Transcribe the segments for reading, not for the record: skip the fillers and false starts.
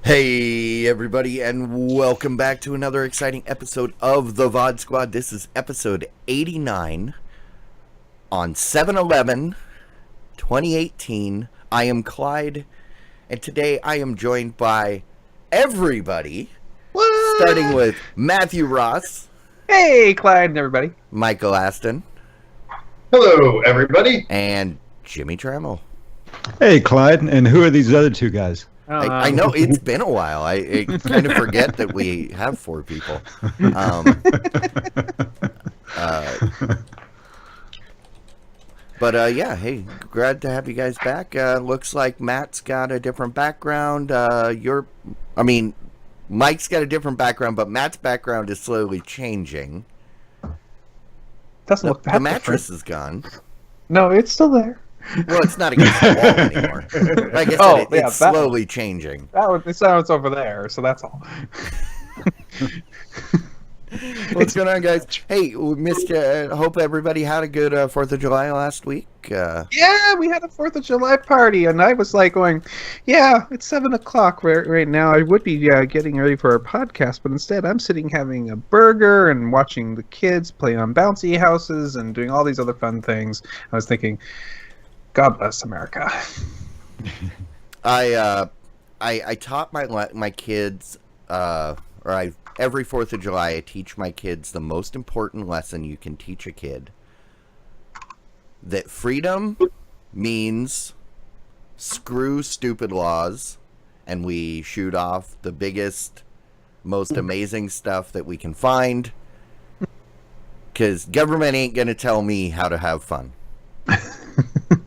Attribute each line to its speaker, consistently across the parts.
Speaker 1: Hey everybody, and welcome back to another exciting episode of the VOD Squad. This is episode 89 on 7/11/2018. I am Clyde, and today I am joined by everybody. What? Starting with Matthew Ross.
Speaker 2: Hey Clyde and everybody.
Speaker 1: Michael Aston.
Speaker 3: Hello everybody.
Speaker 1: And Jimmy Trammell.
Speaker 4: Hey Clyde, and who are these other two guys?
Speaker 1: I know it's been a while. I kind of forget that we have four people. But yeah, hey, glad to have you guys back. Looks like Matt's got a different background. Mike's got a different background, but Matt's background is slowly changing.
Speaker 2: Doesn't look that
Speaker 1: The mattress
Speaker 2: different.
Speaker 1: is gone.
Speaker 2: No, it's still there.
Speaker 1: Well, it's not against the wall anymore. Like I said, it's slowly changing.
Speaker 2: It sounds over there, so that's all.
Speaker 1: What's going on, guys? Hey, we missed you. Hope everybody had a good 4th of July last week.
Speaker 2: Yeah, we had a 4th of July party, and I was like going, yeah, it's 7 o'clock right now. I would be getting ready for our podcast, but instead I'm sitting having a burger and watching the kids play on bouncy houses and doing all these other fun things. I was thinking, God bless America.
Speaker 1: I taught my kids, every 4th of July, I teach my kids the most important lesson you can teach a kid. That freedom means screw stupid laws, and we shoot off the biggest, most amazing stuff that we can find. Because government ain't going to tell me how to have fun.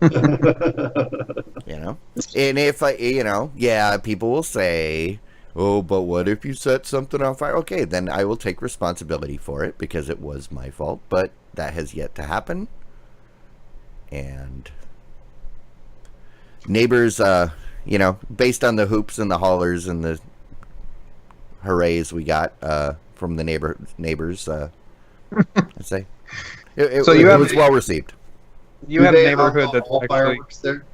Speaker 1: And if people will say, oh, but what if you set something on fire? Okay, then I will take responsibility for it because it was my fault, but that has yet to happen. And neighbors, based on the hoops and the hollers and the hoorays we got from the neighbors, I'd say it was well received.
Speaker 2: You had a neighborhood that
Speaker 3: all fireworks there?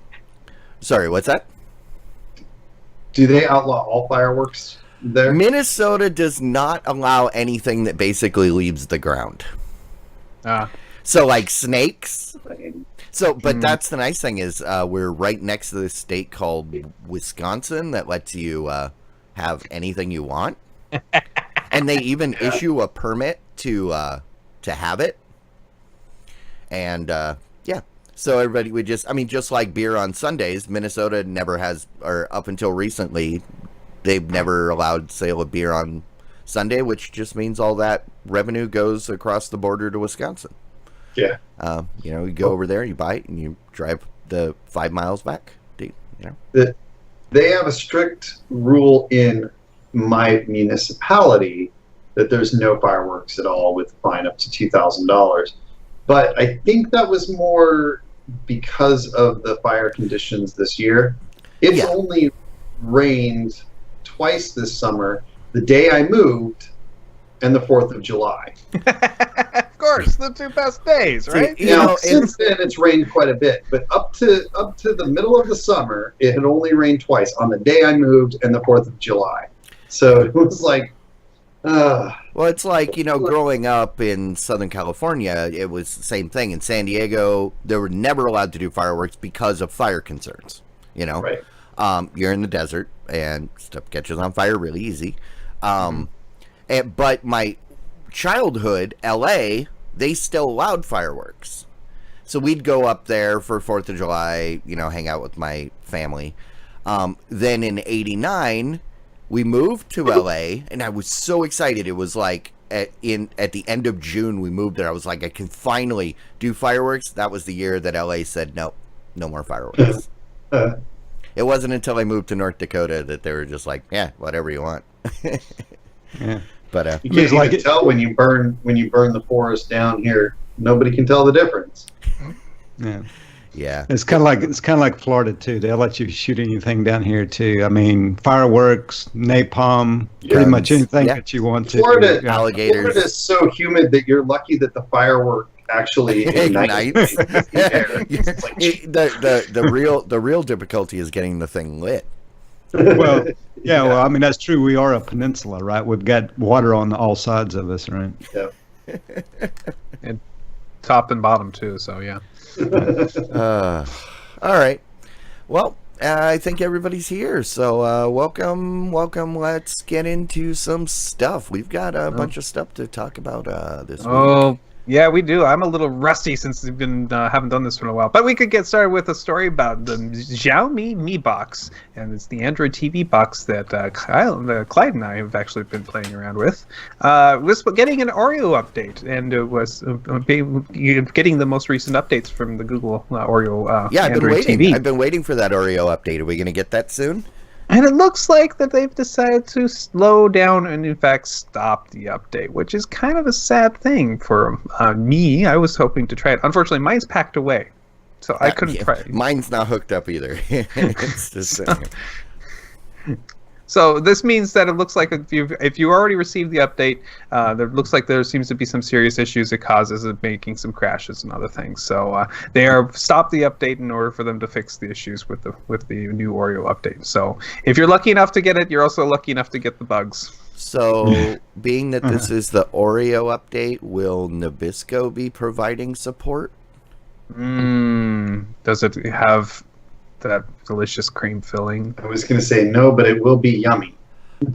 Speaker 1: Sorry, what's that?
Speaker 3: Do they outlaw all fireworks there?
Speaker 1: Minnesota does not allow anything that basically leaves the ground. So like snakes. But that's the nice thing is we're right next to this state called Wisconsin that lets you have anything you want. And they even issue a permit to have it. And so everybody would just like beer on Sundays, Minnesota never has, or up until recently, they've never allowed sale of beer on Sunday, which just means all that revenue goes across the border to Wisconsin.
Speaker 3: Yeah.
Speaker 1: You go over there, you buy it, and you drive the 5 miles back. They
Speaker 3: have a strict rule in my municipality that there's no fireworks at all with a fine up to $2,000. But I think that was more because of the fire conditions this year. It's only rained twice this summer, the day I moved and the 4th of July.
Speaker 2: Of course, the two best days, right?
Speaker 3: Since then it's rained quite a bit, but up to the middle of the summer, it had only rained twice, on the day I moved and the 4th of July. So it was like,
Speaker 1: well, it's like, growing up in Southern California, it was the same thing. In San Diego, they were never allowed to do fireworks because of fire concerns,
Speaker 3: Right.
Speaker 1: You're in the desert, and stuff catches on fire really easy. But my childhood, L.A., they still allowed fireworks. So we'd go up there for 4th of July, hang out with my family. Then in 89... we moved to LA, and I was so excited. It was like at the end of June we moved there. I was like, I can finally do fireworks. That was the year that LA said no more fireworks. It wasn't until I moved to North Dakota that they were just like, yeah, whatever you want.
Speaker 4: Yeah.
Speaker 3: But you can't even tell when you burn the forest down here. Nobody can tell the difference.
Speaker 4: Yeah.
Speaker 1: Yeah.
Speaker 4: It's kind of like Florida too. They'll let you shoot anything down here too. I mean, fireworks, napalm, pretty much anything that you want to.
Speaker 3: Florida,
Speaker 1: alligators.
Speaker 3: Florida is so humid that you're lucky that the firework actually ignites.
Speaker 1: The real difficulty is getting the thing lit.
Speaker 4: Well, yeah. Well, I mean that's true. We are a peninsula, right? We've got water on all sides of us, right?
Speaker 3: Yeah.
Speaker 2: And top and bottom too. So yeah.
Speaker 1: All right. Well, I think everybody's here. So welcome. Let's get into some stuff. We've got a bunch of stuff to talk about this week.
Speaker 2: Oh, yeah, we do. I'm a little rusty since we've been haven't done this for a while. But we could get started with a story about the Xiaomi Mi Box. And it's the Android TV box that Clyde and I have actually been playing around with. Was getting an Oreo update, and it was getting the most recent updates from the Google Oreo Android TV.
Speaker 1: I've been waiting for that Oreo update. Are we going to get that soon?
Speaker 2: And it looks like that they've decided to slow down and, in fact, stop the update, which is kind of a sad thing for me. I was hoping to try it. Unfortunately, mine's packed away, so I couldn't try it.
Speaker 1: Mine's not hooked up either. It's just
Speaker 2: So this means that it looks like if you already received the update, there looks like there seems to be some serious issues it causes of making some crashes and other things. So they are stopped the update in order for them to fix the issues with the new Oreo update. So if you're lucky enough to get it, you're also lucky enough to get the bugs.
Speaker 1: So being that this is the Oreo update, will Nabisco be providing support?
Speaker 2: Does it have that delicious cream filling?
Speaker 3: I was going to say no, but it will be yummy.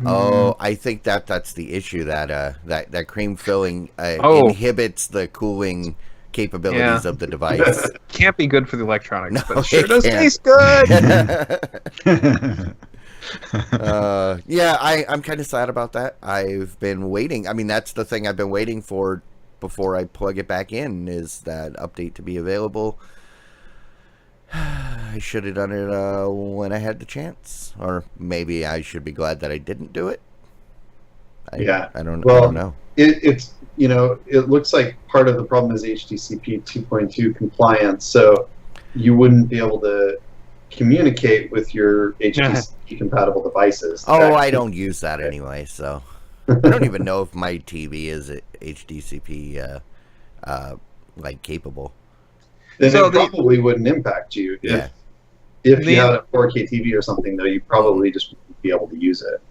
Speaker 1: Oh, I think that's the issue, that cream filling inhibits the cooling capabilities of the device.
Speaker 2: Can't be good for the electronics,
Speaker 1: No,
Speaker 2: but it sure does
Speaker 1: can't.
Speaker 2: taste good.
Speaker 1: I'm kind of sad about that. I've been waiting. I mean, that's the thing I've been waiting for before I plug it back in, is that update to be available. I should have done it when I had the chance, or maybe I should be glad that I didn't do it. I don't know.
Speaker 3: It's it looks like part of the problem is HDCP 2.2 compliance, so you wouldn't be able to communicate with your HDCP compatible devices.
Speaker 1: Oh, I don't use that anyway, so I don't even know if my TV is HDCP capable.
Speaker 3: Then it probably wouldn't impact you. If you had a 4K TV or something, though, you probably just wouldn't be able to use it.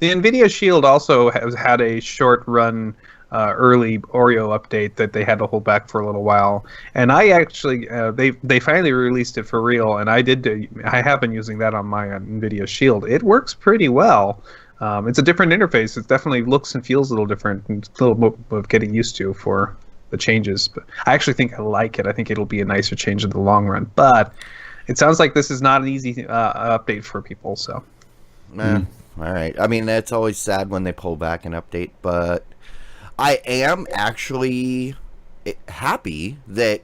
Speaker 2: The NVIDIA Shield also has had a short-run early Oreo update that they had to hold back for a little while, and I actually they finally released it for real, and I have been using that on my NVIDIA Shield. It works pretty well. It's a different interface. It definitely looks and feels a little different, and it's a little bit of getting used to for the changes, but I actually think I like it. I think it'll be a nicer change in the long run, but it sounds like this is not an easy update for people. So
Speaker 1: all right. I mean, it's always sad when they pull back an update, but I am actually happy that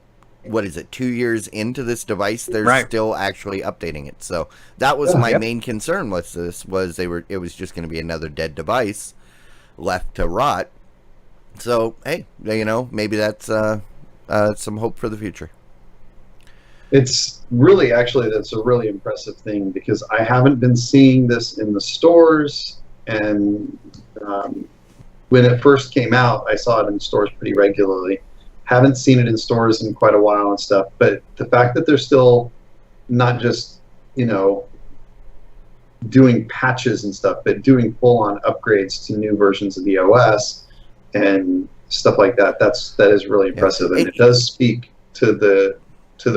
Speaker 1: 2 years into this device they're still actually updating it. So that was my main concern with this, was it was just going to be another dead device left to rot. So, hey, maybe that's some hope for the future.
Speaker 3: It's really, that's a really impressive thing, because I haven't been seeing this in the stores, and when it first came out, I saw it in stores pretty regularly. Haven't seen it in stores in quite a while and stuff, but the fact that they're still not just, doing patches and stuff, but doing full-on upgrades to new versions of the OS and stuff like that, that is really impressive, and it does speak to the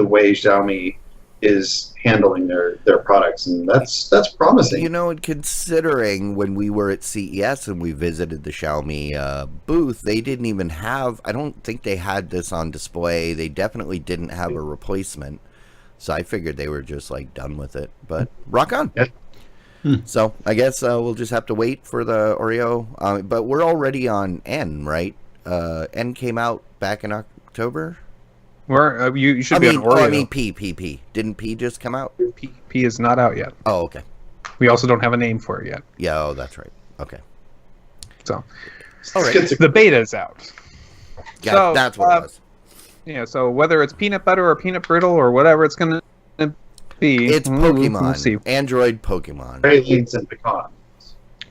Speaker 3: way Xiaomi is handling their products, and that's promising.
Speaker 1: Considering when we were at CES and we visited the Xiaomi booth, they didn't even have, I don't think they had this on display. They definitely didn't have a replacement, so I figured they were just done with it, but rock on.
Speaker 3: Yeah.
Speaker 1: So I guess we'll just have to wait for the Oreo. But we're already on N, right? N came out back in October.
Speaker 2: You should be on Oreo.
Speaker 1: I mean P. Didn't P just come out?
Speaker 2: P is not out yet.
Speaker 1: Oh, okay.
Speaker 2: We also don't have a name for it yet.
Speaker 1: Yeah, that's right. Okay.
Speaker 2: So,
Speaker 1: all right.
Speaker 2: The beta is out.
Speaker 1: Yeah, that's what it was.
Speaker 2: Yeah, so whether it's peanut butter or peanut brittle or whatever it's going to be,
Speaker 1: it's Pokemon.
Speaker 2: We'll see.
Speaker 1: Android Pokemon.
Speaker 3: Pralines and pecans.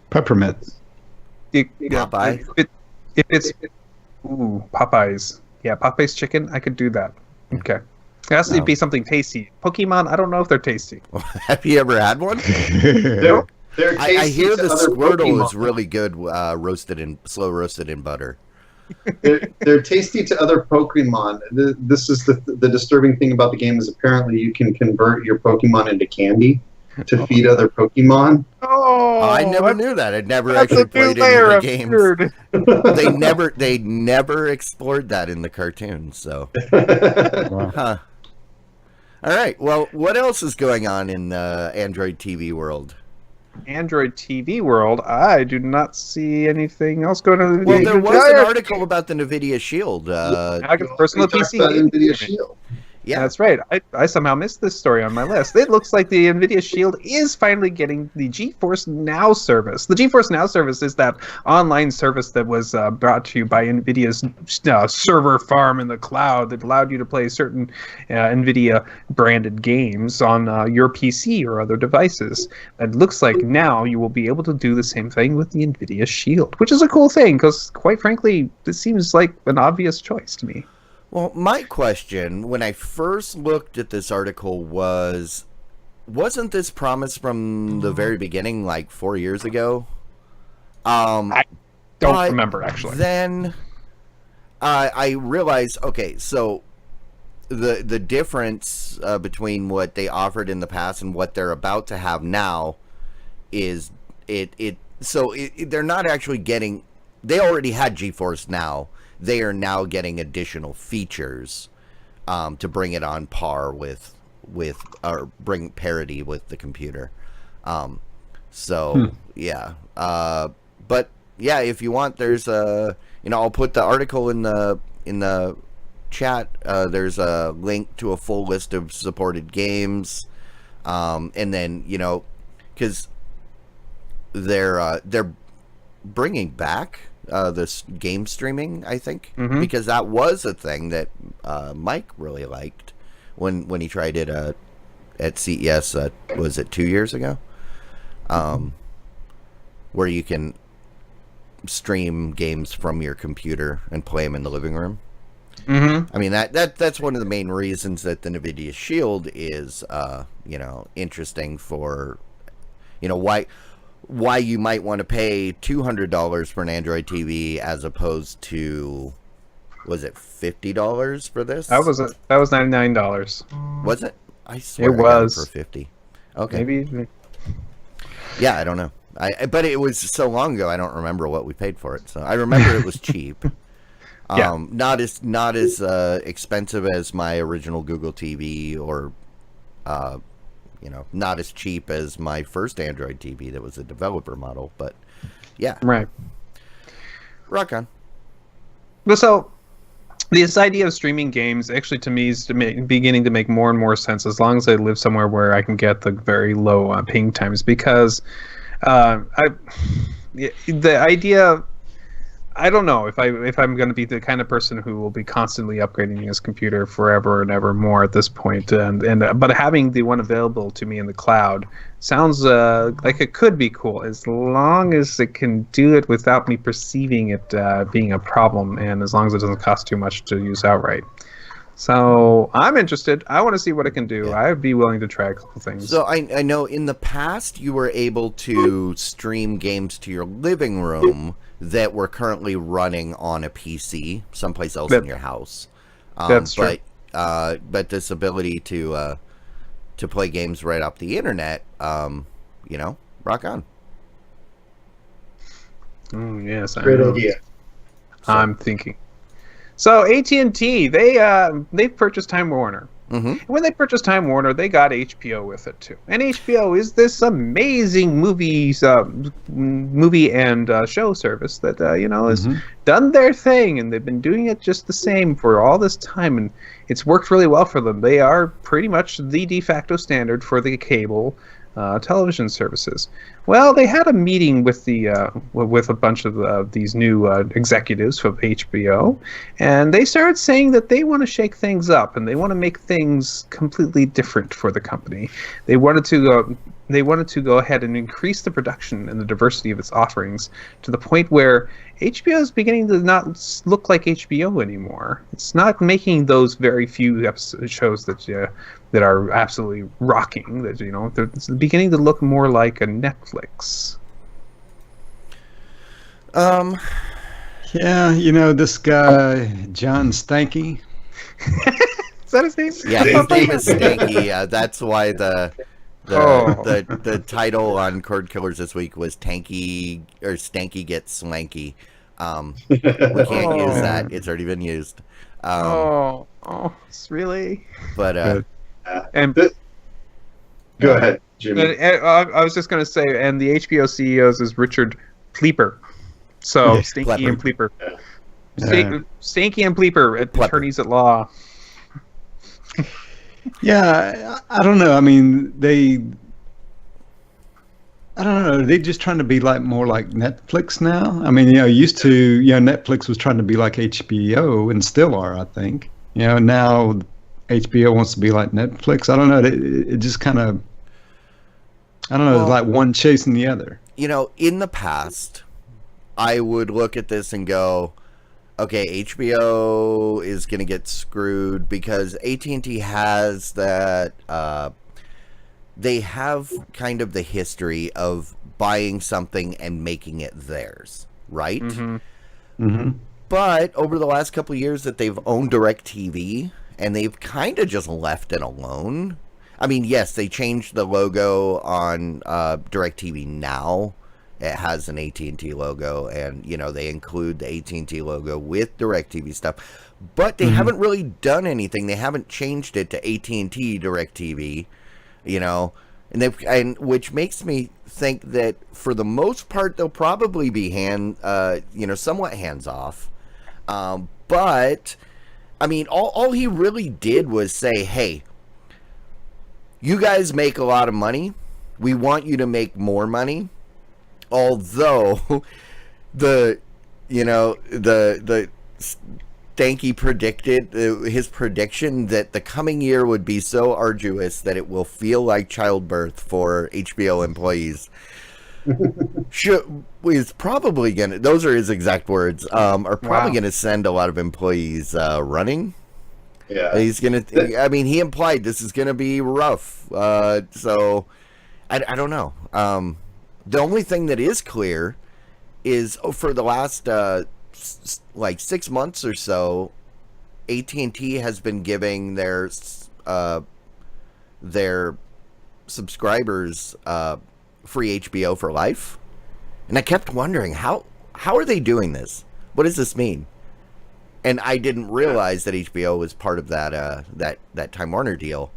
Speaker 4: Peppermint.
Speaker 1: Popeye.
Speaker 2: If it's Popeyes. Yeah, Popeyes chicken, I could do that. Okay. It has to be something tasty. Pokemon, I don't know if they're tasty.
Speaker 1: Have you ever had one?
Speaker 3: They're tasty.
Speaker 1: I hear the Squirtle
Speaker 3: Pokemon.
Speaker 1: is really good, slow roasted in butter.
Speaker 3: They're tasty to other Pokemon. This is the disturbing thing about the game is apparently you can convert your Pokemon into candy to feed other Pokemon.
Speaker 2: Oh,
Speaker 1: I never knew that. I'd never actually played any of the games. They never explored that in the cartoon. So, huh. All right. Well, what else is going on in the Android TV world?
Speaker 2: Android TV world, I do not see anything else going on.
Speaker 1: Well, there was an article about the NVIDIA Shield.
Speaker 2: Personal PC.
Speaker 3: NVIDIA Shield.
Speaker 2: Yeah, that's right. I somehow missed this story on my list. It looks like the NVIDIA Shield is finally getting the GeForce Now service. The GeForce Now service is that online service that was brought to you by NVIDIA's server farm in the cloud that allowed you to play certain NVIDIA-branded games on your PC or other devices. It looks like now you will be able to do the same thing with the NVIDIA Shield, which is a cool thing because, quite frankly, this seems like an obvious choice to me.
Speaker 1: Well, my question, when I first looked at this article, wasn't this promised from the very beginning, like 4 years ago?
Speaker 2: I don't remember, actually.
Speaker 1: Then I realized, okay, so the difference between what they offered in the past and what they're about to have now is they're not actually getting. They already had GeForce Now. They are now getting additional features to bring it on par with or bring parity with the computer. Yeah. But yeah, if you want, there's I'll put the article in the chat. There's a link to a full list of supported games, and then because they're bringing back this game streaming, I think, because that was a thing that Mike really liked when he tried it at CES. Was it 2 years ago? Where you can stream games from your computer and play them in the living room. I mean that's one of the main reasons that the NVIDIA Shield is interesting for why you might want to pay $200 for an Android TV as opposed to, was it $50 for this?
Speaker 2: That was $99.
Speaker 1: Was it? I swear
Speaker 2: it was
Speaker 1: for $50. Okay.
Speaker 2: Maybe.
Speaker 1: Yeah, I don't know. But it was so long ago, I don't remember what we paid for it. So I remember it was cheap.
Speaker 2: Yeah.
Speaker 1: Not as expensive as my original Google TV, or not as cheap as my first Android TV that was a developer model, but yeah.
Speaker 2: Right.
Speaker 1: Rock on.
Speaker 2: But so, this idea of streaming games actually to me is beginning to make more and more sense as long as I live somewhere where I can get the very low ping times, because the idea, I don't know if I'm going to be the kind of person who will be constantly upgrading his computer forever and ever more at this point, but having the one available to me in the cloud sounds like it could be cool as long as it can do it without me perceiving it being a problem, and as long as it doesn't cost too much to use outright. So I'm interested. I want to see what it can do. Yeah. I'd be willing to try a couple things.
Speaker 1: So I know in the past you were able to stream games to your living room that were currently running on a PC someplace else in your house.
Speaker 2: That's true.
Speaker 1: But this ability to play games right off the internet, rock on.
Speaker 2: Yes,
Speaker 3: great idea.
Speaker 2: I'm thinking. So AT&T, they purchased Time Warner.
Speaker 1: Mm-hmm.
Speaker 2: When they purchased Time Warner, they got HBO with it too. And HBO is this amazing movie and show service that has done their thing, and they've been doing it just the same for all this time, and it's worked really well for them. They are pretty much the de facto standard for the cable television services. Well, they had a meeting with with a bunch of these new executives of HBO, and they started saying that they want to shake things up and they want to make things completely different for the company. They wanted to go ahead and increase the production and the diversity of its offerings to the point where HBO is beginning to not look like HBO anymore. It's not making those very few shows that are absolutely rocking. That it's beginning to look more like a Netflix.
Speaker 4: Yeah, this guy John Stanky.
Speaker 2: Is that his name?
Speaker 1: Yeah, his name is Stanky. That's why the title on Cord Killers this week was Tanky or Stanky Gets Slanky. We can't use that. It's already been used.
Speaker 2: It's really.
Speaker 1: But
Speaker 2: and
Speaker 3: go ahead, Jimmy.
Speaker 2: I was just going to say, and the HBO CEOs is Richard Pleeper. So Stinky and Pleeper. Stinky and Pleeper, attorneys at law.
Speaker 4: Yeah, I don't know. I mean, I don't know. Are they just trying to be more like Netflix now? I mean, used to, Netflix was trying to be like HBO and still are, I think. Now HBO wants to be like Netflix. I don't know. It just kind of, I don't know. It's like one chasing the other.
Speaker 1: In the past, I would look at this and go, okay, HBO is going to get screwed because AT&T has that, they have kind of the history of buying something and making it theirs, right?
Speaker 2: Mm-hmm.
Speaker 4: Mm-hmm.
Speaker 1: But over the last couple of years that they've owned DirecTV, and they've kind of just left it alone. I mean, yes, they changed the logo on DirecTV Now. It has an AT&T logo, and they include the AT&T logo with DirecTV stuff. But they haven't really done anything. They haven't changed it to AT&T DirecTV, and which makes me think that for the most part they'll probably be somewhat hands off. But I mean, all he really did was say, "Hey, you guys make a lot of money. We want you to make more money." Although the Stanky predicted his prediction that the coming year would be so arduous that it will feel like childbirth for HBO employees. Is probably gonna. Those are his exact words. Are probably gonna send a lot of employees running.
Speaker 3: Yeah,
Speaker 1: he's gonna. I mean, he implied this is gonna be rough. So I don't know. The only thing that is clear is for the last 6 months or so, AT&T has been giving their subscribers free HBO for life, and I kept wondering how are they doing this? What does this mean? And I didn't realize that HBO was part of that Time Warner deal.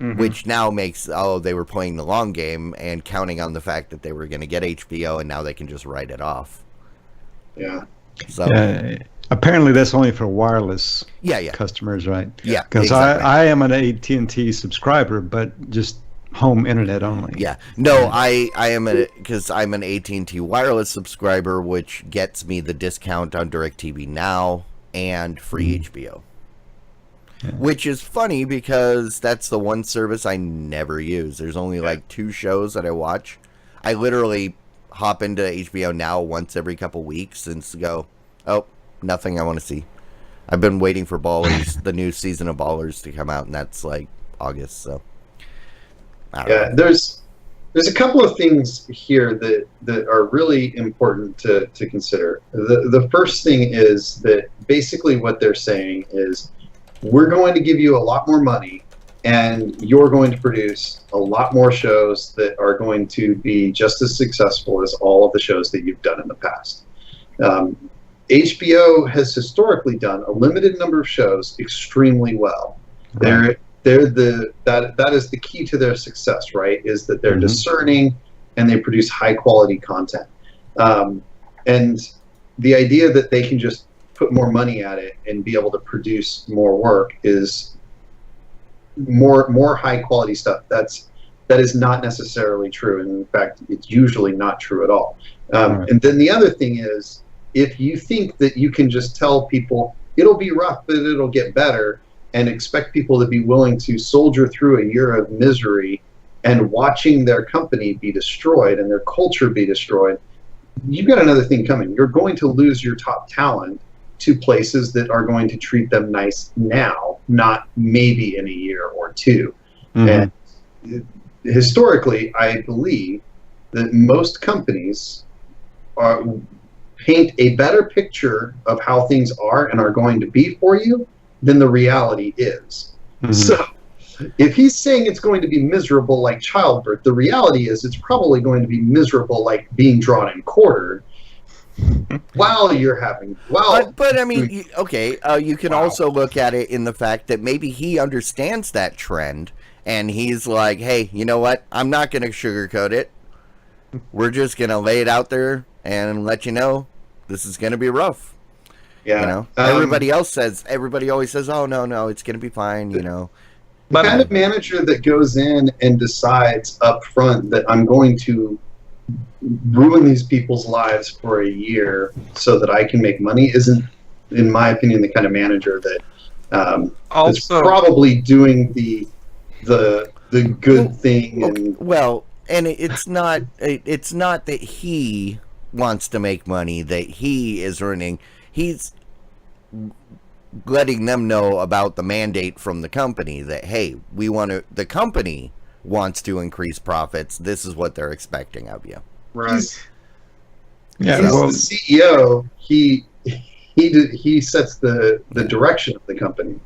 Speaker 1: Mm-hmm. Which now makes, they were playing the long game and counting on the fact that they were going to get HBO, and now they can just write it off.
Speaker 3: Yeah.
Speaker 1: So
Speaker 4: apparently that's only for wireless
Speaker 1: yeah.
Speaker 4: customers, right?
Speaker 1: Yeah,
Speaker 4: because
Speaker 1: exactly.
Speaker 4: I am an AT&T subscriber, but just home internet only.
Speaker 1: Yeah. No, I am because I'm an AT&T wireless subscriber, which gets me the discount on DirecTV Now and free HBO. Yeah. Which is funny because that's the one service I never use. There's only like 2 shows that I watch. I literally hop into HBO Now once every couple weeks and go, nothing I want to see. I've been waiting for Ballers, the new season of Ballers to come out, and that's like August. So I don't know.
Speaker 3: There's a couple of things here that are really important to consider. The first thing is that basically what they're saying is, we're going to give you a lot more money, and you're going to produce a lot more shows that are going to be just as successful as all of the shows that you've done in the past. HBO has historically done a limited number of shows extremely well. Right. That is the key to their success, right? Is that they're discerning and they produce high quality content. And the idea that they can just put more money at it and be able to produce more work is more high quality stuff. That's that is not necessarily true. And in fact, it's usually not true at all.
Speaker 4: Right.
Speaker 3: And then the other thing is, if you think that you can just tell people it'll be rough, but it'll get better, and expect people to be willing to soldier through a year of misery and watching their company be destroyed and their culture be destroyed, you've got another thing coming. You're going to lose your top talent to places that are going to treat them nice now, not maybe in a year or two. And historically, I believe that most companies paint a better picture of how things are and are going to be for you than the reality is. So if he's saying it's going to be miserable like childbirth, the reality is it's probably going to be miserable like being drawn and quartered while you're having,
Speaker 1: but I mean, you can also look at it in the fact that maybe he understands that trend and he's like, hey, you know what? I'm not going to sugarcoat it. We're just going to lay it out there and let you know this is going to be rough.
Speaker 3: Yeah.
Speaker 1: You know, everybody always says, oh, no, it's going to be fine, you know.
Speaker 3: The kind of manager that goes in and decides up front that I'm going to ruin these people's lives for a year so that I can make money isn't, in my opinion, the kind of manager that is probably doing the good thing.
Speaker 1: And it's not that he wants to make money, that he is earning. He's letting them know about the mandate from the company that, hey, the company wants to increase profits. This is what they're expecting of you.
Speaker 3: Right.
Speaker 4: He's
Speaker 3: the CEO. He sets the direction of the company.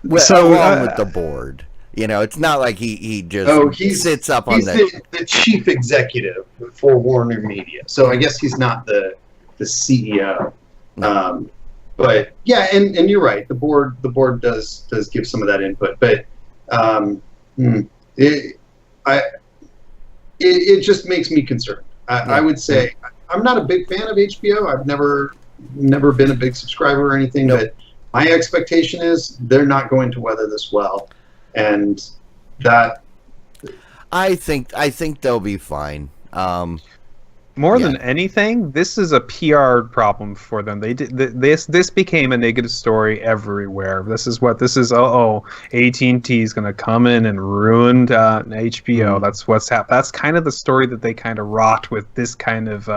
Speaker 1: Well, so along with the board. You know, it's not like he just sits up on
Speaker 3: the chief executive for Warner Media. So I guess he's not the CEO. No. But yeah, and you're right. The board does give some of that input, but it just makes me concerned. I would say I'm not a big fan of HBO. I've never been a big subscriber or anything, but my expectation is they're not going to weather this well, and that
Speaker 1: I think they'll be fine.
Speaker 2: More than anything, this is a PR problem for them. They did this became a negative story everywhere. AT&T is going to come in and ruin HBO. That's what's happened. That's kind of the story that they kind of wrought with this kind of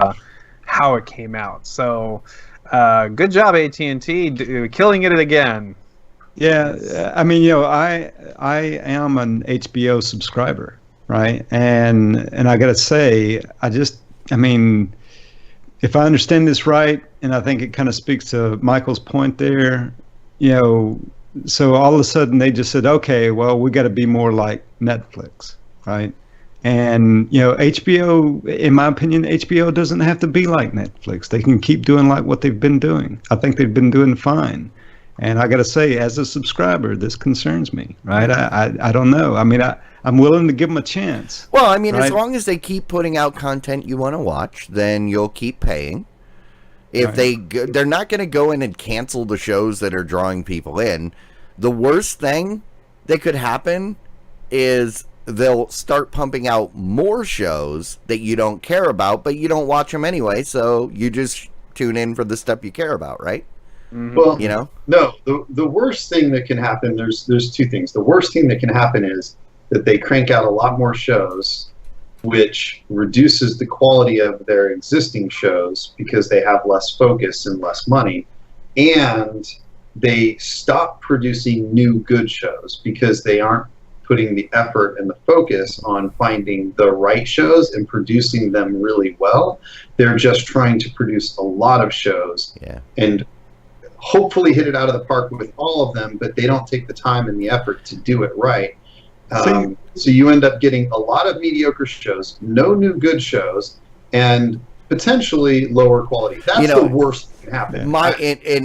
Speaker 2: how it came out. So, good job, AT&T, killing it again.
Speaker 4: Yeah, I mean, I am an HBO subscriber, right? And I got to say, I mean, if I understand this right, and I think it kind of speaks to Michael's point there, so all of a sudden they just said, okay, well, we got to be more like Netflix, right? And, HBO, in my opinion, HBO doesn't have to be like Netflix. They can keep doing like what they've been doing. I think they've been doing fine. And I got to say, as a subscriber, this concerns me, right? I don't know. I mean, I'm willing to give them a chance.
Speaker 1: Well, I mean,
Speaker 4: right?
Speaker 1: As long as they keep putting out content you want to watch, then you'll keep paying. If they're not going to go in and cancel the shows that are drawing people in, the worst thing that could happen is they'll start pumping out more shows that you don't care about, but you don't watch them anyway, so you just tune in for the stuff you care about, right?
Speaker 3: Well, no. The worst thing that can happen, there's two things. The worst thing that can happen is that they crank out a lot more shows, which reduces the quality of their existing shows because they have less focus and less money, and they stop producing new good shows because they aren't putting the effort and the focus on finding the right shows and producing them really well. They're just trying to produce a lot of shows and hopefully hit it out of the park with all of them, but they don't take the time and the effort to do it right. So you end up getting a lot of mediocre shows, no new good shows, and potentially lower quality. That's the worst that can happen.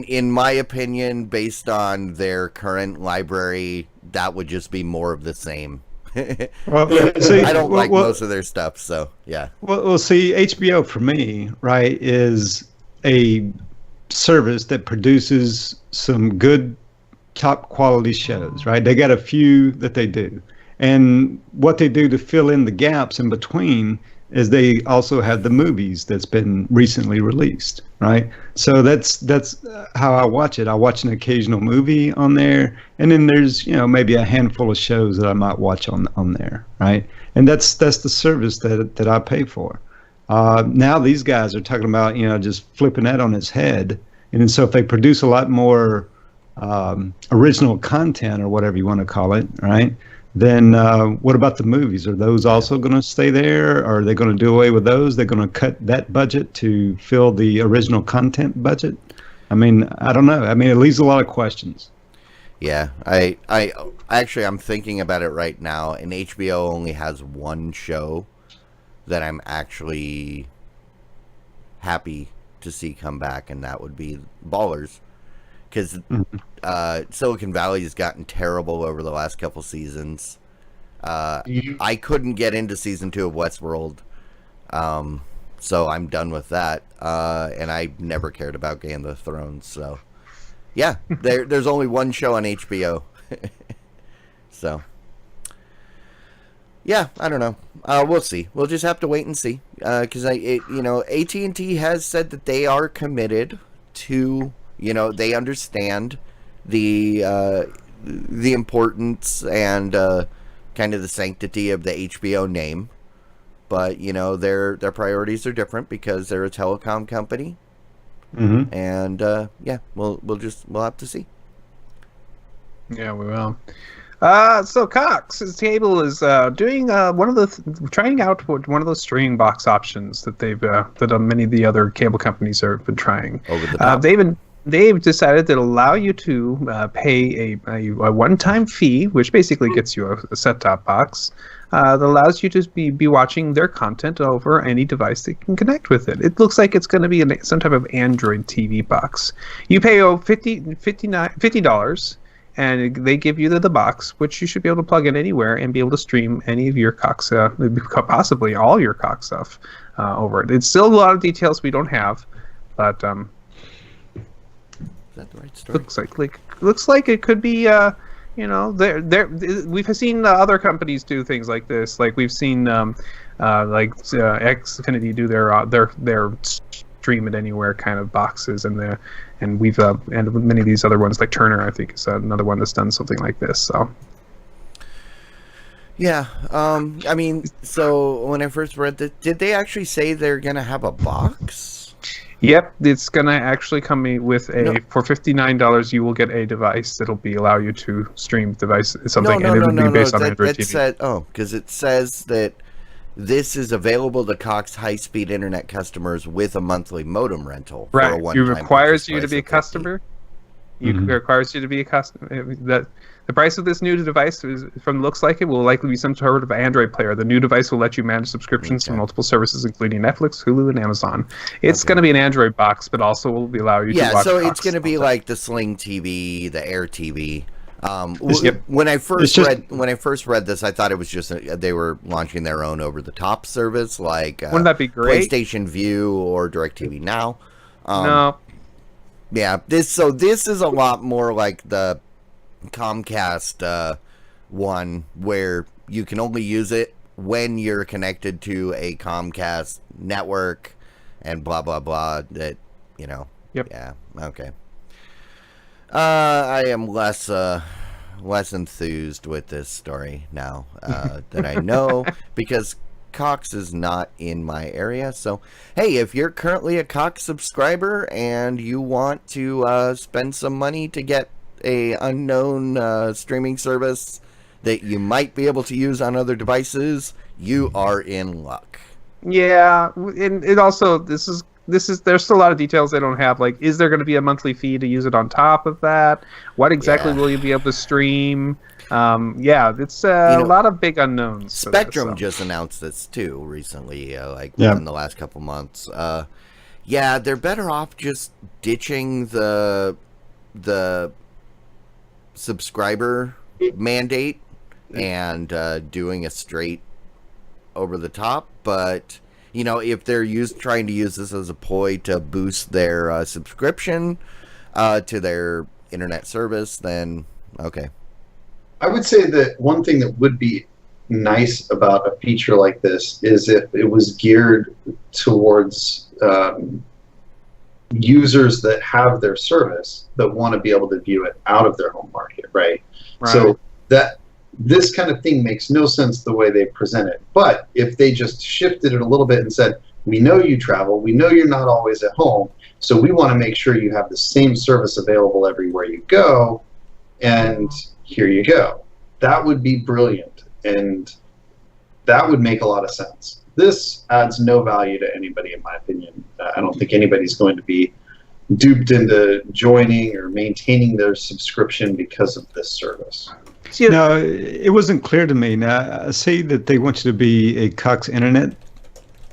Speaker 1: In my opinion, based on their current library, that would just be more of the same.
Speaker 4: Well, see,
Speaker 1: I don't like most of their stuff, so yeah.
Speaker 4: Well, see, HBO for me, right, is a service that produces some good top quality shows, right? They got a few that they do, And what they do to fill in the gaps in between is they also have the movies that's been recently released, right? So that's how I watch it. I watch an occasional movie on there, and then there's maybe a handful of shows that I might watch on there, right? And that's the service that I pay for. Now these guys are talking about just flipping that on its head, and then so if they produce a lot more original content or whatever you want to call it, right? Then what about the movies? Are those also going to stay there? Or are they going to do away with those? They're going to cut that budget to fill the original content budget? I mean, I don't know. I mean, it leaves a lot of questions.
Speaker 1: Yeah, I actually, I'm thinking about it right now, and HBO only has one show that I'm actually happy to see come back, and that would be Ballers. Because Silicon Valley has gotten terrible over the last couple seasons. I couldn't get into season 2 of Westworld, so I'm done with that. And I never cared about Game of Thrones, so yeah, there's only one show on HBO. So yeah, I don't know. We'll see. We'll just have to wait and see. Because AT&T has said that they are committed to. They understand the importance and kind of the sanctity of the HBO name, but their priorities are different because they're a telecom company, and yeah, we'll have to see.
Speaker 2: Yeah, we will. So Cox's Table is doing trying out one of those streaming box options that that many of the other cable companies have been trying.
Speaker 1: Over the top.
Speaker 2: They've decided to allow you to pay a one-time fee, which basically gets you a set-top box that allows you to be watching their content over any device that can connect with it. It looks like it's going to be some type of Android TV box. You pay $50, and they give you the box, which you should be able to plug in anywhere and be able to stream any of your Cox, possibly all your Cox stuff over it. It's still a lot of details we don't have, but
Speaker 1: is that the right story?
Speaker 2: Looks like it could be. We've seen other companies do things like this. Like we've seen Xfinity do their stream it anywhere kind of boxes, and we've and many of these other ones like Turner, I think, is another one that's done something like this. So.
Speaker 1: Yeah, I mean, so when I first read that, did they actually say they're gonna have a box?
Speaker 2: Yep, it's gonna actually come with for $59. You will get a device that'll allow you to stream something, and it'll be based on Android TV.
Speaker 1: Because it says that this is available to Cox high-speed internet customers with a monthly modem rental.
Speaker 2: Right,
Speaker 1: for a one-time
Speaker 2: it requires you to
Speaker 1: price
Speaker 2: be a
Speaker 1: of
Speaker 2: customer. It requires you to be a customer. The price of this new device, looks like it, will likely be some sort of Android player. The new device will let you manage subscriptions to multiple services, including Netflix, Hulu, and Amazon. It's going to be an Android box, but also will allow you to watch.
Speaker 1: Yeah, so
Speaker 2: Cox
Speaker 1: it's going to be like the Sling TV, the Air TV.
Speaker 2: Yep.
Speaker 1: When I first read this, I thought it was just they were launching their own over-the-top service, like
Speaker 2: wouldn't that be great?
Speaker 1: PlayStation Vue or DirecTV Now.
Speaker 2: No.
Speaker 1: Yeah, this is a lot more like the Comcast one, where you can only use it when you're connected to a Comcast network, and blah blah blah. That
Speaker 2: Yep.
Speaker 1: Yeah. Okay. I am less enthused with this story now that I know, because Cox is not in my area. So hey, if you're currently a Cox subscriber and you want to spend some money to get a unknown streaming service that you might be able to use on other devices, you are in luck.
Speaker 2: Yeah, and it also this is there's still a lot of details they don't have. Like, is there going to be a monthly fee to use it on top of that? What exactly will you be able to stream? It's a lot of big unknowns.
Speaker 1: Spectrum just announced this too recently, in the last couple months. They're better off just ditching the subscriber mandate and doing a straight over the top. But if they're trying to use this as a ploy to boost their subscription to their internet service, then okay.
Speaker 3: I would say that one thing that would be nice about a feature like this is if it was geared towards users that have their service that want to be able to view it out of their home market, right? So that this kind of thing makes no sense the way they present it. But if they just shifted it a little bit and said, we know you travel, we know you're not always at home, so we want to make sure you have the same service available everywhere you go, and here you go. That would be brilliant, and that would make a lot of sense. This adds no value to anybody, in my opinion. I don't think anybody's going to be duped into joining or maintaining their subscription because of this service.
Speaker 4: No, it wasn't clear to me. Now, I see that they want you to be a Cox Internet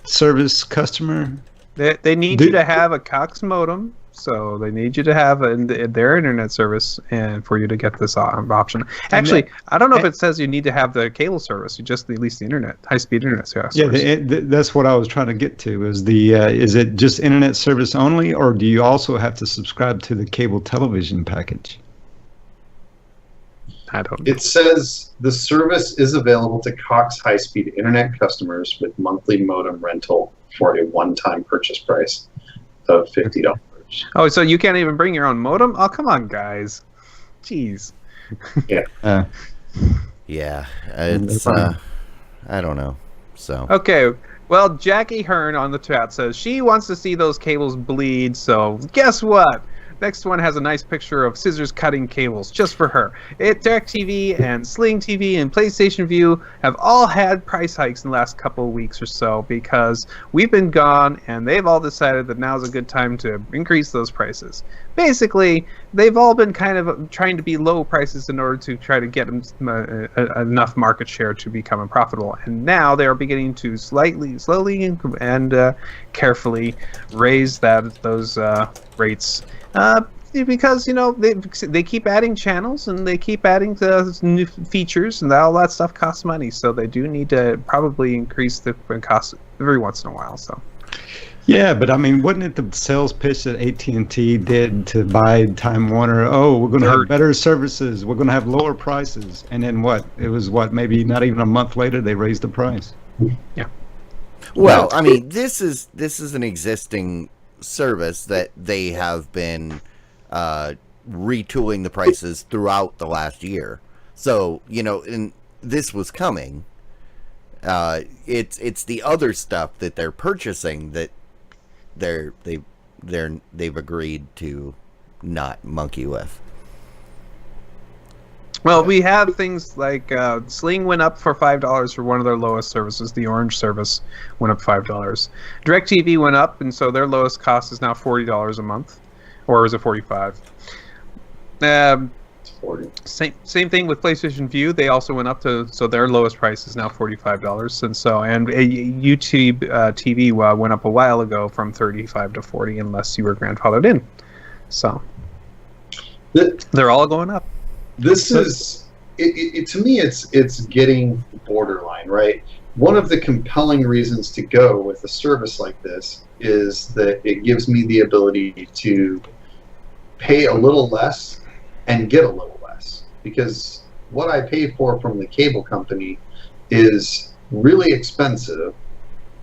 Speaker 4: service customer.
Speaker 2: They need you to have a Cox modem, so they need you to have their internet service and for you to get this option. Actually, I don't know if it says you need to have the cable service. You just at least the internet, high-speed internet service.
Speaker 4: Yeah, that's what I was trying to get to. Is it just internet service only, or do you also have to subscribe to the cable television package?
Speaker 2: I don't know.
Speaker 3: It says the service is available to Cox high-speed internet customers with monthly modem rental for a one-time purchase price of $50.
Speaker 2: Oh, so you can't even bring your own modem? Oh, come on, guys. Jeez.
Speaker 3: Yeah.
Speaker 1: Yeah, it's I don't know. So
Speaker 2: okay. Well, Jackie Hearn on the chat says she wants to see those cables bleed. So guess what? Next one has a nice picture of scissors cutting cables just for her. DirecTV and Sling TV and PlayStation View have all had price hikes in the last couple of weeks or so because we've been gone and they've all decided that now's a good time to increase those prices. Basically, they've all been kind of trying to be low prices in order to try to get enough market share to become profitable. And now they are beginning to slowly and carefully raise those rates. Because they keep adding channels and they keep adding the new features and all that stuff costs money, so they do need to probably increase the cost every once in a while. So
Speaker 4: yeah, but I mean, wasn't it the sales pitch that AT&T did to buy Time Warner? Oh, we're going to have better services, we're going to have lower prices, and then what? It was maybe not even a month later they raised the price.
Speaker 2: Yeah.
Speaker 1: Well, I mean, this is an existing service that they have been retooling the prices throughout the last year. So, and this was coming. It's the other stuff that they're purchasing that they've agreed to not monkey with.
Speaker 2: Well, we have things like Sling went up for $5 for one of their lowest services. The Orange service went up $5. DirecTV went up, and so their lowest cost is now $40 a month, or is it $45?
Speaker 3: 40.
Speaker 2: Same thing with PlayStation View. They also went up so their lowest price is now $45, and YouTube TV went up a while ago from $35 to $40 unless you were grandfathered in. So they're all going up.
Speaker 3: This is to me, it's getting borderline, right? One of the compelling reasons to go with a service like this is that it gives me the ability to pay a little less and get a little less, because what I pay for from the cable company is really expensive,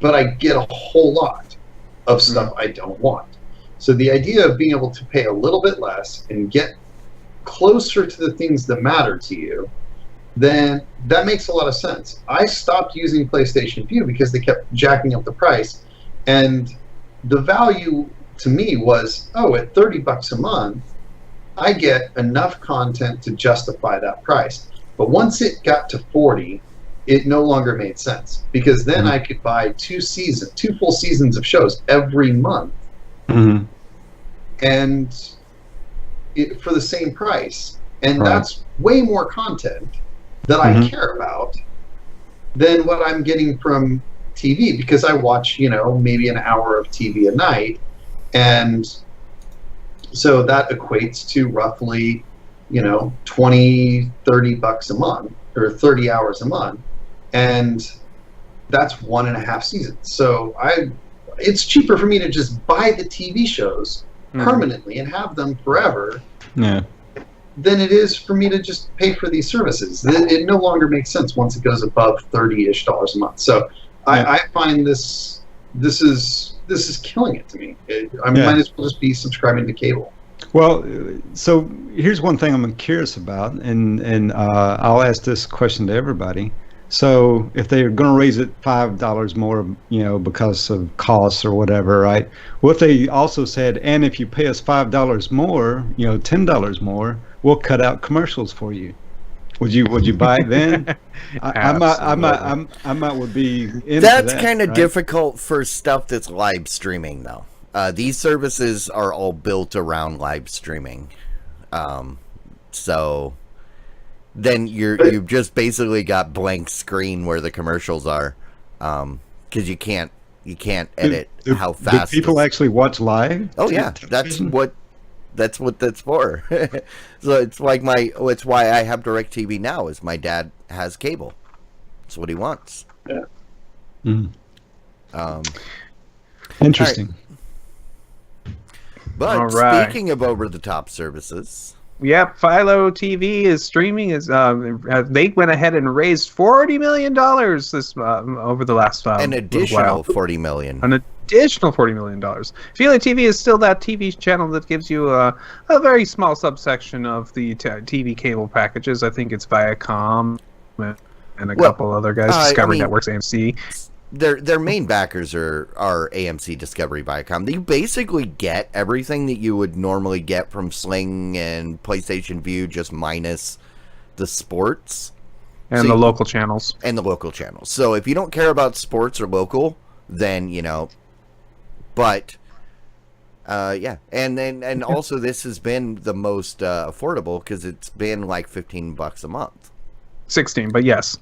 Speaker 3: but I get a whole lot of stuff I don't want. So the idea of being able to pay a little bit less and get closer to the things that matter to you, then that makes a lot of sense. I stopped using PlayStation View because they kept jacking up the price, and the value to me was, at $30 a month, I get enough content to justify that price. But once it got to $40, it no longer made sense, because then I could buy two full seasons of shows every month, and for the same price, and that's way more content that I care about than what I'm getting from TV, because I watch maybe an hour of TV a night, and so that equates to roughly $20-30 a month, or 30 hours a month, and that's 1.5 seasons. So it's cheaper for me to just buy the TV shows permanently and have them forever, than it is for me to just pay for these services. It no longer makes sense once it goes above $30-ish a month. So I find this is killing it to me. I might as well just be subscribing to cable.
Speaker 4: Well, so here's one thing I'm curious about, and I'll ask this question to everybody. So if they're going to raise it $5 more, because of costs or whatever, right? What they also said, and if you pay us $5 more, $10 more, we'll cut out commercials for you. Would you buy it then? I might would be into
Speaker 1: that's
Speaker 4: that,
Speaker 1: kind of
Speaker 4: right?
Speaker 1: difficult for stuff that's live streaming, though. These services are all built around live streaming, so then you've just basically got blank screen where the commercials are, because you can't edit how fast.
Speaker 4: Do people actually watch live?
Speaker 1: Oh yeah, that's what that's for. So it's like it's why I have DirecTV now. Is my dad has cable. It's what he wants.
Speaker 3: Yeah.
Speaker 4: Interesting.
Speaker 1: But speaking of over-the-top services,
Speaker 2: yep, Philo TV is streaming. They went ahead and raised $40 million this over the last
Speaker 1: an additional $40 million.
Speaker 2: An additional $40 million. Philo TV is still that TV channel that gives you a very small subsection of the TV cable packages. I think it's Viacom and a couple other guys, Discovery Networks, AMC.
Speaker 1: Their main backers are AMC, Discovery, Viacom. You basically get everything that you would normally get from Sling and PlayStation Vue, just minus the sports
Speaker 2: and the local channels.
Speaker 1: And the local channels. So if you don't care about sports or local, then But and also this has been the most affordable because it's been like $15 a month.
Speaker 2: 16, but yes.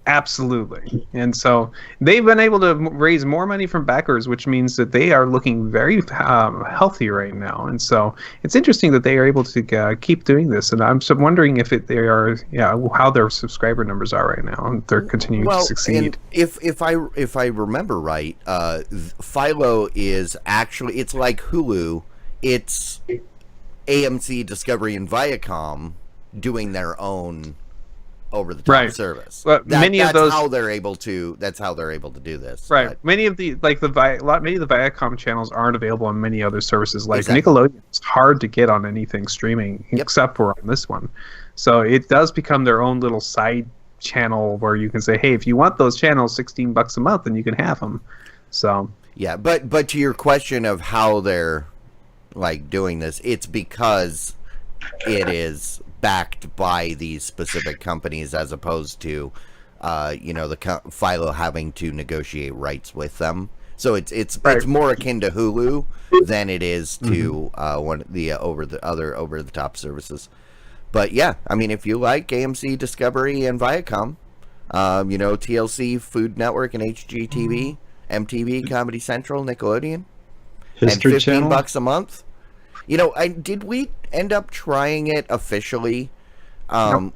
Speaker 2: Absolutely. And so they've been able to raise more money from backers, which means that they are looking very healthy right now. And so it's interesting that they are able to keep doing this. And I'm wondering if how their subscriber numbers are right now. And they're continuing to succeed.
Speaker 1: If I remember right, Philo is actually, it's like Hulu. It's AMC, Discovery, and Viacom doing their own over-the-top service.
Speaker 2: But many of those,
Speaker 1: how they're able to. That's how they're able to do this.
Speaker 2: Right.
Speaker 1: But
Speaker 2: many of the many of the Viacom channels aren't available on many other services. Like Nickelodeon, it's hard to get on anything streaming except for on this one. So it does become their own little side channel where you can say, hey, if you want those channels, $16 a month, then you can have them. So
Speaker 1: yeah, but to your question of how they're doing this, it's because it is backed by these specific companies as opposed to the Philo having to negotiate rights with them. So it's more akin to Hulu than it is to one of the over the top services. But yeah, I mean, if you like AMC, Discovery, and Viacom, TLC, Food Network, and HGTV, MTV, Comedy Central, Nickelodeon,
Speaker 4: History
Speaker 1: and
Speaker 4: Channel,
Speaker 1: $15 a month. Did we end up trying it officially?
Speaker 2: Nope.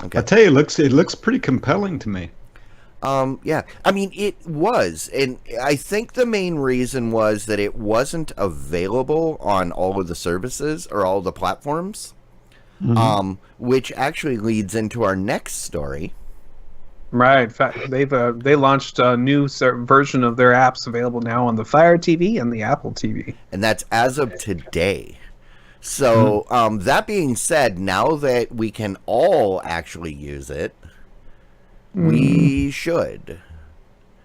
Speaker 1: Okay.
Speaker 4: I tell you, it looks pretty compelling to me.
Speaker 1: Yeah. I mean, it was, and I think the main reason was that it wasn't available on all of the services or all the platforms, which actually leads into our next story.
Speaker 2: Right. In fact, they launched a new version of their apps available now on the Fire TV and the Apple TV.
Speaker 1: And that's as of today. So that being said, now that we can all actually use it, we should.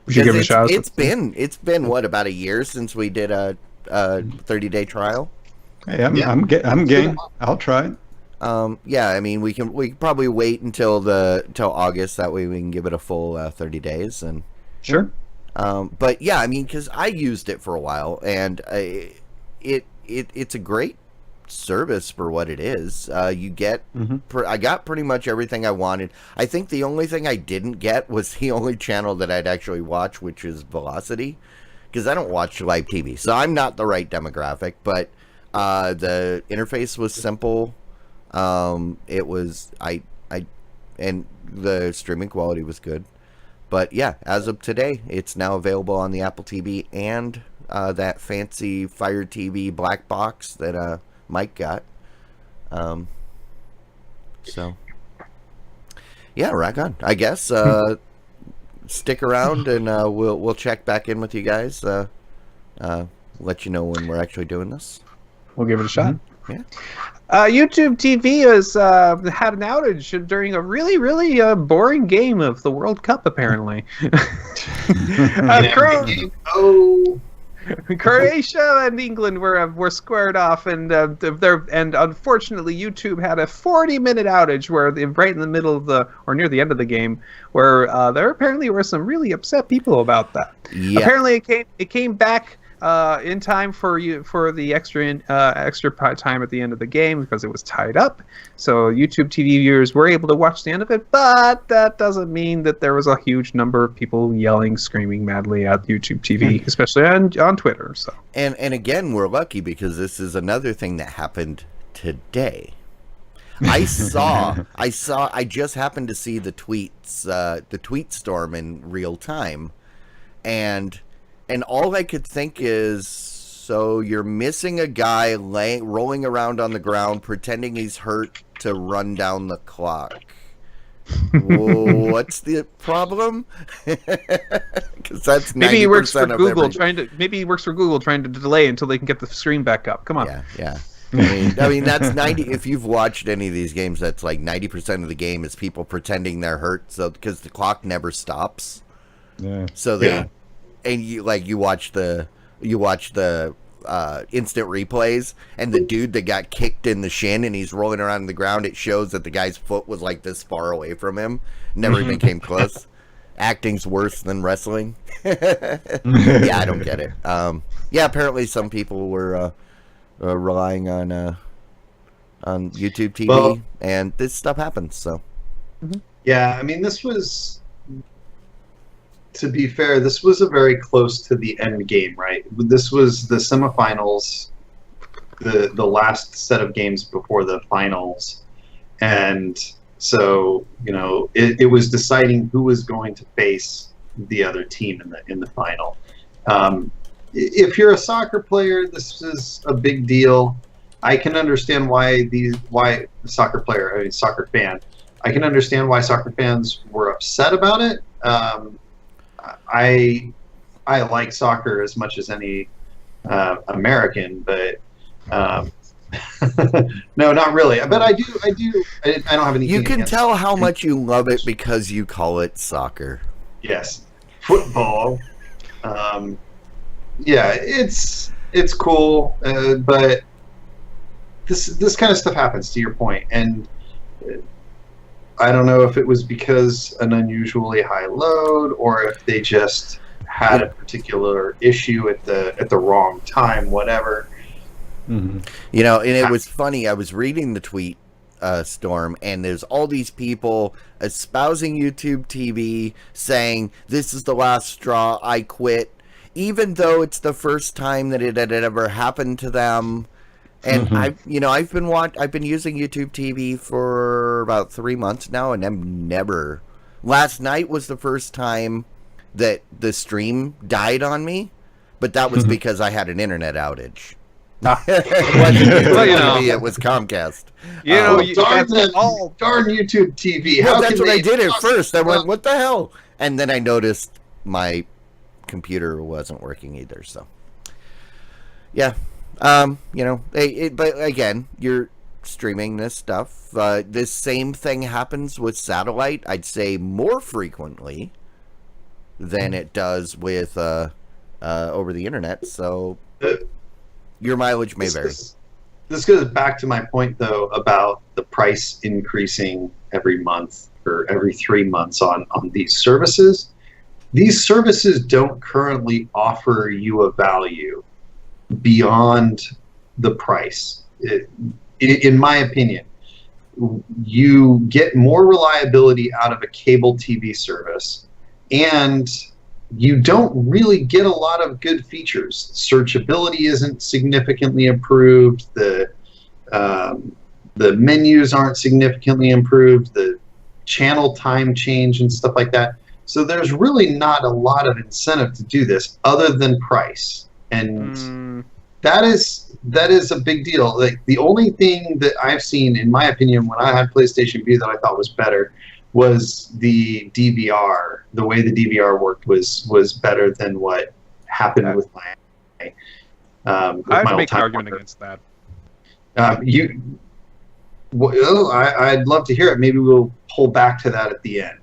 Speaker 2: We should give it a shot.
Speaker 1: It's been what, about a year since we did a 30-day trial?
Speaker 4: Hey, I'm game. I'll try it.
Speaker 1: Yeah, I mean, we can probably wait until August. That way we can give it a full 30 days. And
Speaker 2: sure.
Speaker 1: But yeah, I mean, because I used it for a while, and it's a great service for what it is. You get, I got pretty much everything I wanted. I think the only thing I didn't get was the only channel that I'd actually watch, which is Velocity, because I don't watch live TV, so I'm not the right demographic. But the interface was simple. It was and the streaming quality was good. But yeah, as of today, it's now available on the Apple TV and that fancy Fire TV black box that Mike got. So, yeah, rock on. I guess stick around and we'll check back in with you guys. Let you know when we're actually doing this.
Speaker 2: We'll give it a shot.
Speaker 1: Mm-hmm. Yeah.
Speaker 2: YouTube TV has had an outage during a really, really boring game of the World Cup, apparently. Croatia and England were squared off, and unfortunately YouTube had a 40-minute outage where right in the middle of or near the end of the game, where there apparently were some really upset people about that. Yeah. Apparently it came back in time for the extra time at the end of the game because it was tied up. So YouTube TV viewers were able to watch the end of it, but that doesn't mean that there was a huge number of people yelling, screaming madly at YouTube TV, especially on Twitter. So
Speaker 1: and again, we're lucky because this is another thing that happened today. I just happened to see the tweets, the tweet storm in real time, and all I could think is, so you're missing a guy rolling around on the ground, pretending he's hurt to run down the clock. What's the problem? Because that's 90%
Speaker 2: maybe he works for Google
Speaker 1: maybe
Speaker 2: he works for Google trying to delay until they can get the screen back up. Come on.
Speaker 1: Yeah. I mean that's 90. If you've watched any of these games, that's like 90% of the game is people pretending they're hurt, so because the clock never stops.
Speaker 4: Yeah.
Speaker 1: So they. And you watch the instant replays, and the dude that got kicked in the shin and he's rolling around on the ground, it shows that the guy's foot was like this far away from him, never even came close. Acting's worse than wrestling. Yeah, I don't get it. Yeah, apparently some people were relying on YouTube TV, and this stuff happens. So
Speaker 3: yeah, I mean, this was. To be fair, this was a very close to the end game, right? This was the semifinals, the last set of games before the finals, and so it was deciding who was going to face the other team in the final. If you're a soccer player, this is a big deal. I can understand why soccer fan. I can understand why soccer fans were upset about it. I like soccer as much as any American, but no, not really. But I do. I don't have anything.
Speaker 1: You can tell how much you love it because you call it soccer.
Speaker 3: Yes, football. Yeah, it's cool, but this kind of stuff happens. To your point, and I don't know if it was because an unusually high load or if they just had a particular issue at the wrong time, whatever.
Speaker 1: Mm-hmm. And it was funny. I was reading the tweet storm, and there's all these people espousing YouTube TV saying, this is the last straw, I quit, even though it's the first time that it had ever happened to them. And I've been using YouTube TV for about 3 months now, and I'm never. Last night was the first time that the stream died on me, but that was because I had an internet outage. It wasn't YouTube TV, it was Comcast.
Speaker 3: Darn YouTube TV.
Speaker 1: Well, that's what I did at first. I went, what the hell? And then I noticed my computer wasn't working either. So, yeah. But again, you're streaming this stuff. This same thing happens with satellite, I'd say more frequently than it does with over the internet. So your mileage may vary.
Speaker 3: This goes back to my point, though, about the price increasing every month or every 3 months on these services. These services don't currently offer you a value beyond the price. In my opinion, you get more reliability out of a cable TV service, and you don't really get a lot of good features. Searchability isn't significantly improved. The menus aren't significantly improved. The channel time change and stuff like that. So there's really not a lot of incentive to do this other than price. And that is that is a big deal. Like, the only thing that I've seen, in my opinion, when I had PlayStation Vue that I thought was better was the DVR. The way the DVR worked was better than what happened with my
Speaker 2: I'd make an argument against that.
Speaker 3: I'd love to hear it. Maybe we'll pull back to that at the end.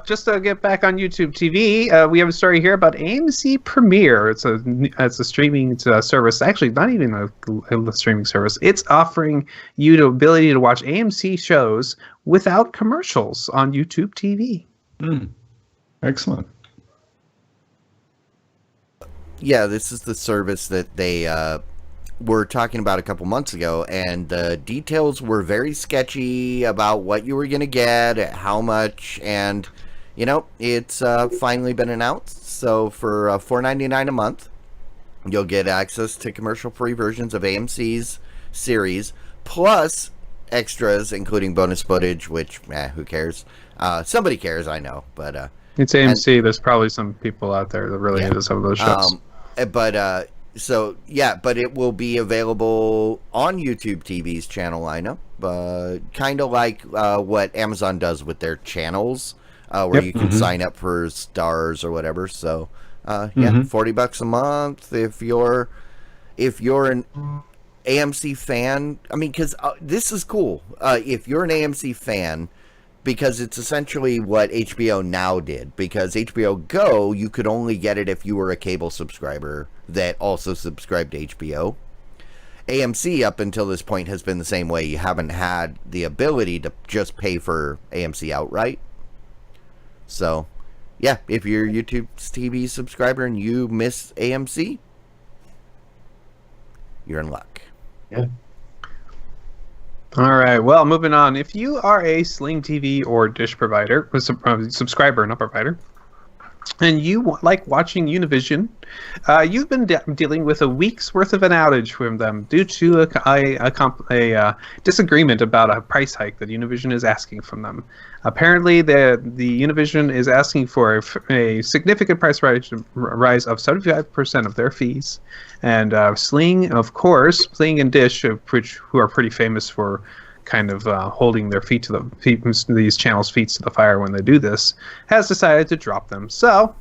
Speaker 2: Just to get back on YouTube TV, we have a story here about AMC Premiere. It's a streaming service. Actually, not even a streaming service. It's offering you the ability to watch AMC shows without commercials on YouTube TV.
Speaker 4: Excellent.
Speaker 1: Yeah, this is the service that they were talking about a couple months ago, and the details were very sketchy about what you were going to get, how much, and, it's finally been announced. So for $4.99 a month, you'll get access to commercial-free versions of AMC's series, plus extras, including bonus footage, which, who cares? Somebody cares, I know, but...
Speaker 2: It's AMC. There's probably some people out there that really into some of those shows.
Speaker 1: But it will be available on YouTube TV's channel lineup, kind of like what Amazon does with their channels, where you can sign up for stars or whatever. So, $40 a month if you're an AMC fan. I mean, because this is cool. If you're an AMC fan. Because it's essentially what HBO Now did. Because HBO Go, you could only get it if you were a cable subscriber that also subscribed to HBO. AMC, up until this point, has been the same way. You haven't had the ability to just pay for AMC outright. So, yeah, if you're a YouTube TV subscriber and you miss AMC, you're in luck.
Speaker 3: Yeah.
Speaker 2: All right. Well, moving on. If you are a Sling TV or Dish provider, subscriber, not provider, and you like watching Univision, you've been dealing with a week's worth of an outage from them due to a disagreement about a price hike that Univision is asking from them. Apparently, the Univision is asking for a significant price rise of 75% of their fees. And Sling, of course, Sling and Dish, who are pretty famous for kind of holding their these channels' feet to the fire when they do this, has decided to drop them. So,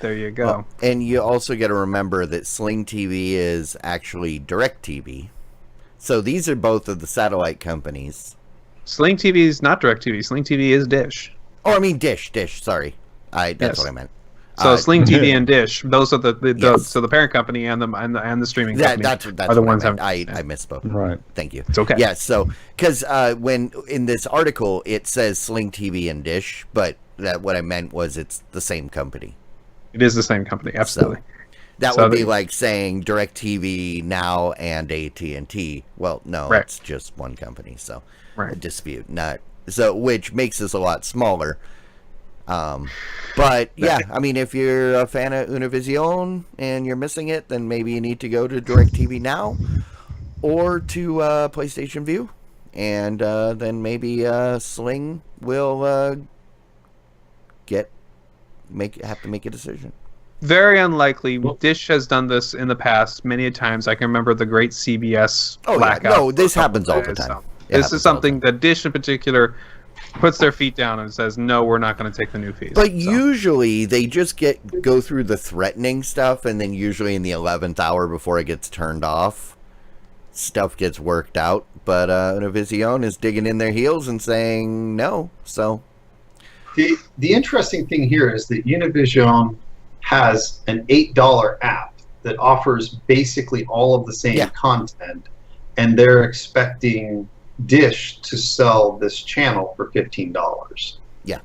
Speaker 2: there you go.
Speaker 1: Well, and you also got to remember that Sling TV is actually DirecTV. So these are both of the satellite companies.
Speaker 2: Sling TV is not DirecTV. Sling TV is Dish.
Speaker 1: Oh, I mean Dish. Sorry, that's what I meant.
Speaker 2: So Sling TV and Dish, those are the parent company and the streaming company.
Speaker 1: That's
Speaker 2: are the ones
Speaker 1: I misspoke.
Speaker 4: Right.
Speaker 1: Thank you.
Speaker 2: It's okay.
Speaker 1: Yeah. So because when in this article it says Sling TV and Dish, but what I meant was it's the same company.
Speaker 2: It is the same company. Absolutely.
Speaker 1: So would be like saying DirecTV Now and AT&T. Well, no, it's just one company. So a dispute, which makes this a lot smaller. But yeah, I mean, if you're a fan of Univision and you're missing it, then maybe you need to go to DirecTV Now or to PlayStation Vue, and then maybe Sling will have to make a decision.
Speaker 2: Very unlikely. Dish has done this in the past many times. I can remember the great CBS blackout.
Speaker 1: Yeah. No, this happens all the time.
Speaker 2: So this is something that Dish in particular puts their feet down and says, no, we're not going to take the new fees.
Speaker 1: But usually they just go through the threatening stuff, and then usually in the 11th hour before it gets turned off, stuff gets worked out. But Univision is digging in their heels and saying no. So
Speaker 3: the interesting thing here is that Univision has an $8 app that offers basically all of the same content, and they're expecting Dish to sell this channel for $15.
Speaker 1: Yeah.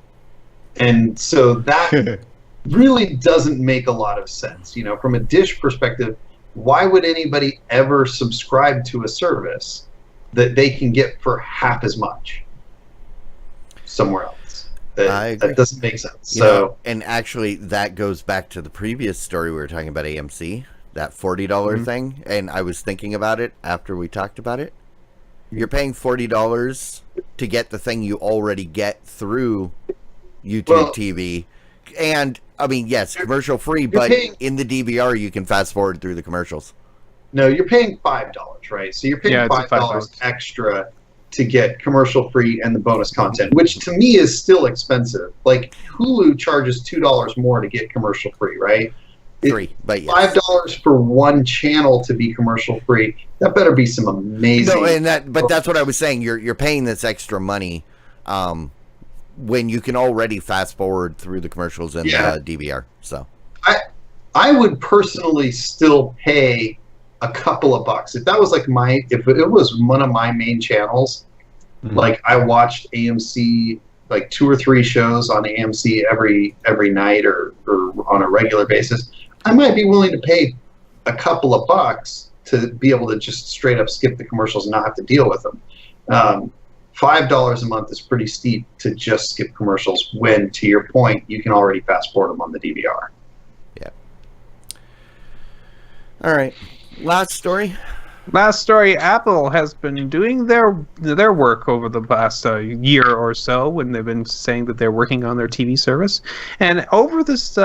Speaker 3: And so that really doesn't make a lot of sense. From a Dish perspective, why would anybody ever subscribe to a service that they can get for half as much somewhere else? That doesn't make sense.
Speaker 1: And actually that goes back to the previous story we were talking about AMC, that $40 thing, and I was thinking about it after we talked about it. You're paying $40 to get the thing you already get through YouTube TV. And I mean, yes, commercial free, but in the DVR you can fast forward through the commercials.
Speaker 3: No, you're paying $5, right? So you're paying $5 extra to get commercial free and the bonus content, which to me is still expensive. Like Hulu charges $2 more to get commercial free, right?
Speaker 1: Free, but yes.
Speaker 3: $5 for one channel to be commercial free. That better be some amazing.
Speaker 1: No, but that's what I was saying. You're paying this extra money when you can already fast forward through the commercials in the DVR. So
Speaker 3: I would personally still pay a couple of bucks if that was like if it was one of my main channels. Like I watched AMC like 2 or 3 shows on AMC every night or on a regular basis. I might be willing to pay a couple of bucks to be able to just straight up skip the commercials and not have to deal with them. $5 a month is pretty steep to just skip commercials when, to your point, you can already fast forward them on the DVR.
Speaker 1: Yeah. All right. Last story.
Speaker 2: Apple has been doing their work over the past year or so when they've been saying that they're working on their TV service. And over this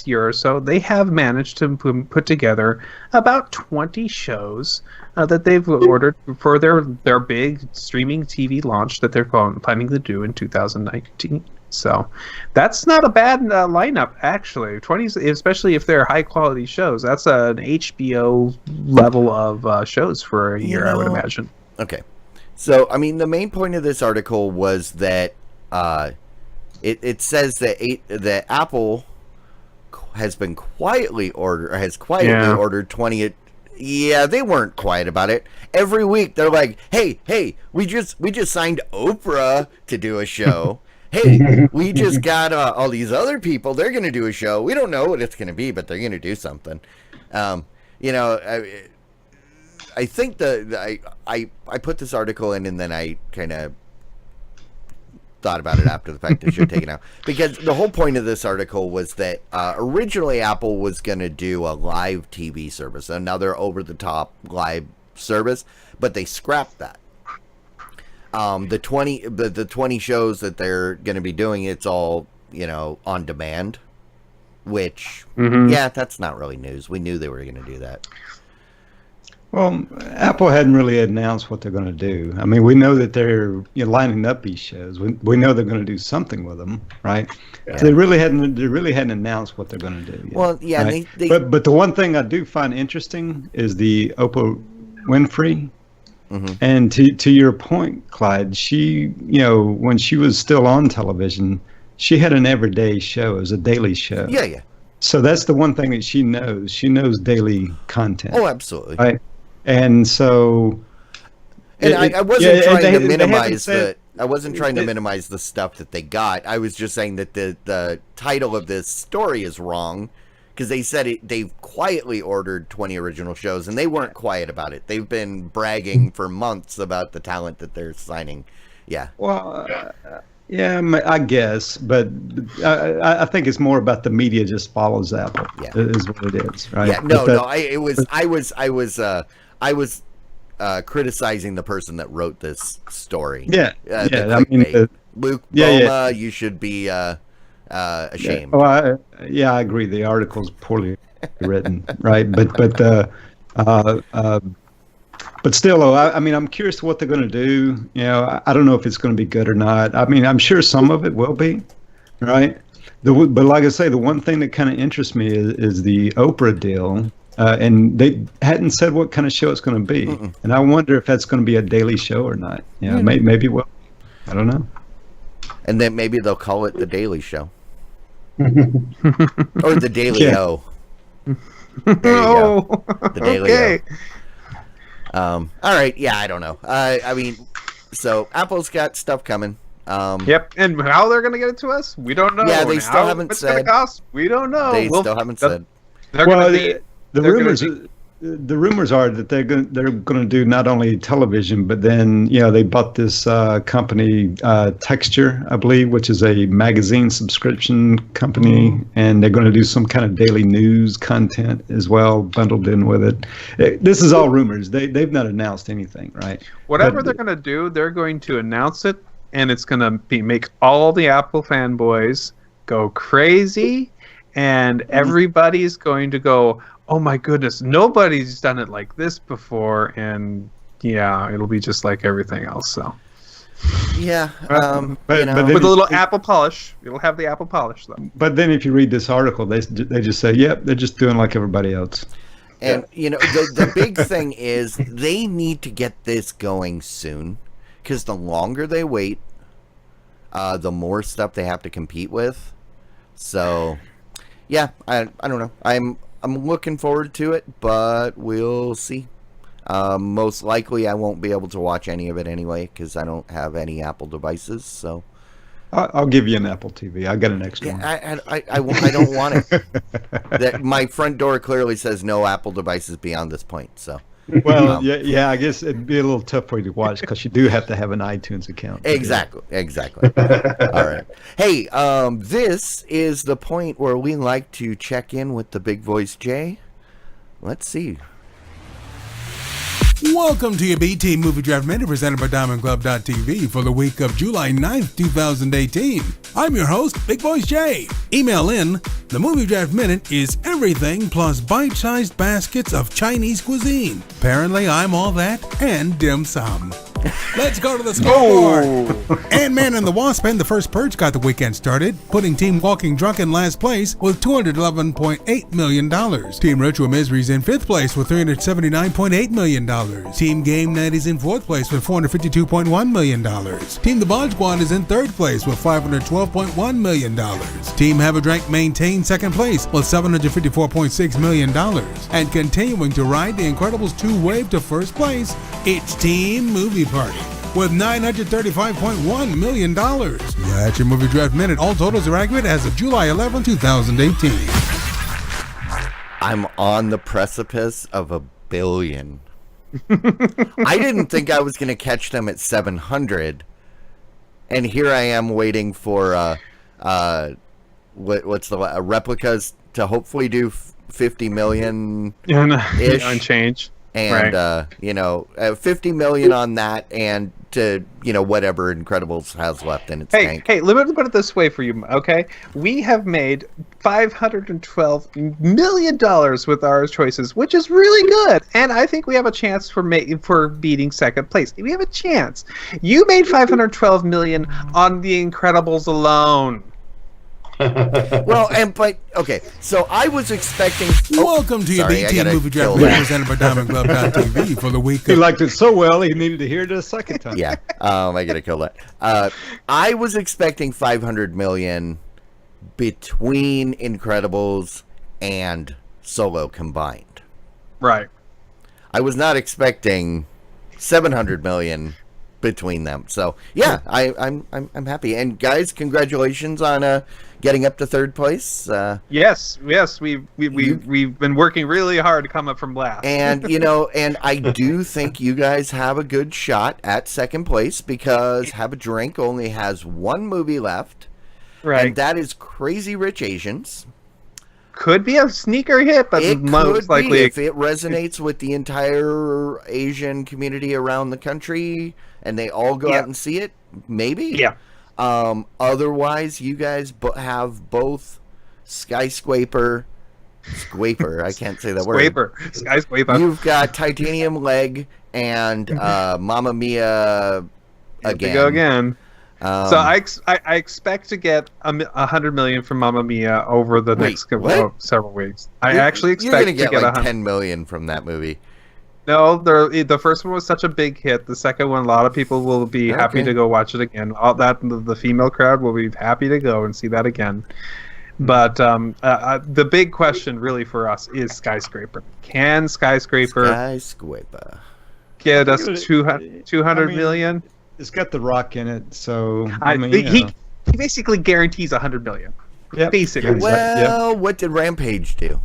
Speaker 2: year or so, they have managed to put together about 20 shows that they've ordered for their big streaming TV launch that they're planning to do in 2019. So that's not a bad lineup, actually. 20, especially if they're high quality shows. That's an HBO level of shows for a year, I would imagine.
Speaker 1: Okay. So, I mean, the main point of this article was that it says that Apple has quietly ordered 20. Yeah, they weren't quiet about it. Every week they're like, hey, we just signed Oprah to do a show. Hey, we just got all these other people. They're going to do a show. We don't know what it's going to be, but they're going to do something. I think I put this article in, and then I kind of thought about it after the fact. I should take it out, because the whole point of this article was that originally Apple was going to do a live TV service, another over-the-top live service, but they scrapped that. The 20 shows that they're going to be doing, it's all, on demand, which, that's not really news. We knew they were going to do that.
Speaker 4: Well, Apple hadn't really announced what they're going to do. I mean, we know that they're lining up these shows. We know they're going to do something with them, right? Yeah. So they really hadn't announced what they're going to do yet,
Speaker 1: well, yeah,
Speaker 4: right? But the one thing I do find interesting is the Oprah Winfrey. Mm-hmm. And to your point, Clyde, she, when she was still on television, she had an everyday show. It was a daily show.
Speaker 1: Yeah.
Speaker 4: So that's the one thing that she knows. She knows daily content.
Speaker 1: Oh, absolutely.
Speaker 4: Right. And so,
Speaker 1: I wasn't trying to minimize I wasn't trying to minimize the stuff that they got. I was just saying that the title of this story is wrong. Because they said they've quietly ordered 20 original shows, and they weren't quiet about it. They've been bragging for months about the talent that they're signing. Yeah.
Speaker 4: Well, I guess, but I think it's more about the media just follows Apple. Yeah. Is what it is, right?
Speaker 1: Yeah. I was criticizing the person that wrote this story.
Speaker 4: Yeah.
Speaker 1: Luke Boma, you should be ashamed.
Speaker 4: I agree. The article's poorly written, right? But still, I mean, I'm curious what they're going to do. I don't know if it's going to be good or not. I mean, I'm sure some of it will be, right? But like I say, the one thing that kind of interests me is the Oprah deal, and they hadn't said what kind of show it's going to be. Mm-mm. And I wonder if that's going to be a daily show or not. Maybe it will. I don't know.
Speaker 1: And then maybe they'll call it The Daily Show. Or The Daily O. There you go. The Daily O. All right. Yeah, I don't know. I mean, so Apple's got stuff coming.
Speaker 2: Yep. And how they're going to get it to us? We don't know.
Speaker 1: Yeah, they still haven't said.
Speaker 2: It's going to cost? We don't know.
Speaker 1: They still haven't said.
Speaker 4: The rumors are that they're going to do not only television, but then they bought this company Texture, I believe, which is a magazine subscription company, and they're going to do some kind of daily news content as well, bundled in with it. This is all rumors. They've not announced anything, right?
Speaker 2: Whatever they're going to do, they're going to announce it, and it's going to make all the Apple fanboys go crazy. and everybody's going to go, oh my goodness, nobody's done it like this before, and yeah, it'll be just like everything else. So
Speaker 1: yeah,
Speaker 4: but
Speaker 1: you know,
Speaker 4: then
Speaker 2: with a little apple polish. It'll have the apple polish though.
Speaker 4: But then if you read this article, they just say, yep, they're just doing like everybody else.
Speaker 1: and you know, the big thing is they need to get this going soon, because the longer they wait, the more stuff they have to compete with. So yeah, I don't know. I'm looking forward to it, but we'll see. Most likely I won't be able to watch any of it anyway, because I don't have any Apple devices. So
Speaker 4: I'll give you an Apple TV. I got an extra one.
Speaker 1: I don't want it. That my front door clearly says no Apple devices beyond this point. So
Speaker 4: well, yeah, I guess it'd be a little tough for you to watch because you do have to have an iTunes account.
Speaker 1: Exactly. All right. Hey, this is the point where we like to check in with the big voice Jay. Let's see.
Speaker 5: Welcome to your BT Movie Draft Minute presented by DiamondClub.tv for the week of July 9th, 2018. I'm your host, Big Voice Jay. Email in. The Movie Draft Minute is everything plus bite-sized baskets of Chinese cuisine. Apparently, I'm all that and dim sum. Let's go to the scoreboard. Ant-Man and the Wasp and the First Purge got the weekend started, putting Team Walking Drunk in last place with $211.8 million. Team Retro Misery's in fifth place with $379.8 million. Team Game Night is in fourth place with $452.1 million. Team The Bod Squad is in third place with $512.1 million. Team Have a Drink maintains second place with $754.6 million. And continuing to ride the Incredibles 2 wave to first place, it's Team Movie Party with $935.1 million. That's your Movie Draft Minute. All totals are accurate as of July 11, 2018.
Speaker 1: I'm on the precipice of $1 billion. I didn't think I was going to catch them at 700, and here I am waiting for what's the replicas to hopefully do 50 million ish
Speaker 2: on change.
Speaker 1: And,
Speaker 2: right.
Speaker 1: 50 million on that, and to, whatever Incredibles has left in its tank.
Speaker 2: Hey, let me put it this way for you, okay? We have made $512 million with our choices, which is really good. And I think we have a chance for beating second place. We have a chance. You made $512 million on The Incredibles alone.
Speaker 1: Well, okay, so I was expecting...
Speaker 5: Welcome to your BT Movie Draft Minute presented by DiamondClub.tv for the week
Speaker 4: He liked it so well, he needed to hear it a second time.
Speaker 1: Yeah, I gotta kill that. I was expecting 500 million between Incredibles and Solo combined.
Speaker 2: Right.
Speaker 1: I was not expecting 700 million between them. So yeah, I'm happy. And guys, congratulations on getting up to third place.
Speaker 2: Yes, we've been working really hard to come up from last.
Speaker 1: And and I do think you guys have a good shot at second place, because Have a Drink only has one movie left,
Speaker 2: right?
Speaker 1: And that is Crazy Rich Asians.
Speaker 2: Could be a sneaker hit, but
Speaker 1: it
Speaker 2: most
Speaker 1: could
Speaker 2: likely
Speaker 1: be if it resonates with the entire Asian community around the country, and they all go out and see it. Maybe.
Speaker 2: Yeah.
Speaker 1: Otherwise, you guys have both Skwaper. I can't say that word.
Speaker 2: Skyscraper.
Speaker 1: You've got Titanium Leg and Mamma Mia again.
Speaker 2: Go again. So I expect to get $100 million from Mamma Mia over the next several weeks. I actually expect
Speaker 1: to get like
Speaker 2: 100.
Speaker 1: $10 million from that movie.
Speaker 2: No, the first one was such a big hit. The second one, a lot of people will be happy to go watch it again. All that the female crowd will be happy to go and see that again. But the big question really for us is Skyscraper. Can Skyscraper get us 200 million?
Speaker 4: It's got The Rock in it, so
Speaker 2: he basically guarantees 100 million.
Speaker 4: Yeah,
Speaker 2: basically.
Speaker 1: Well, what did Rampage do?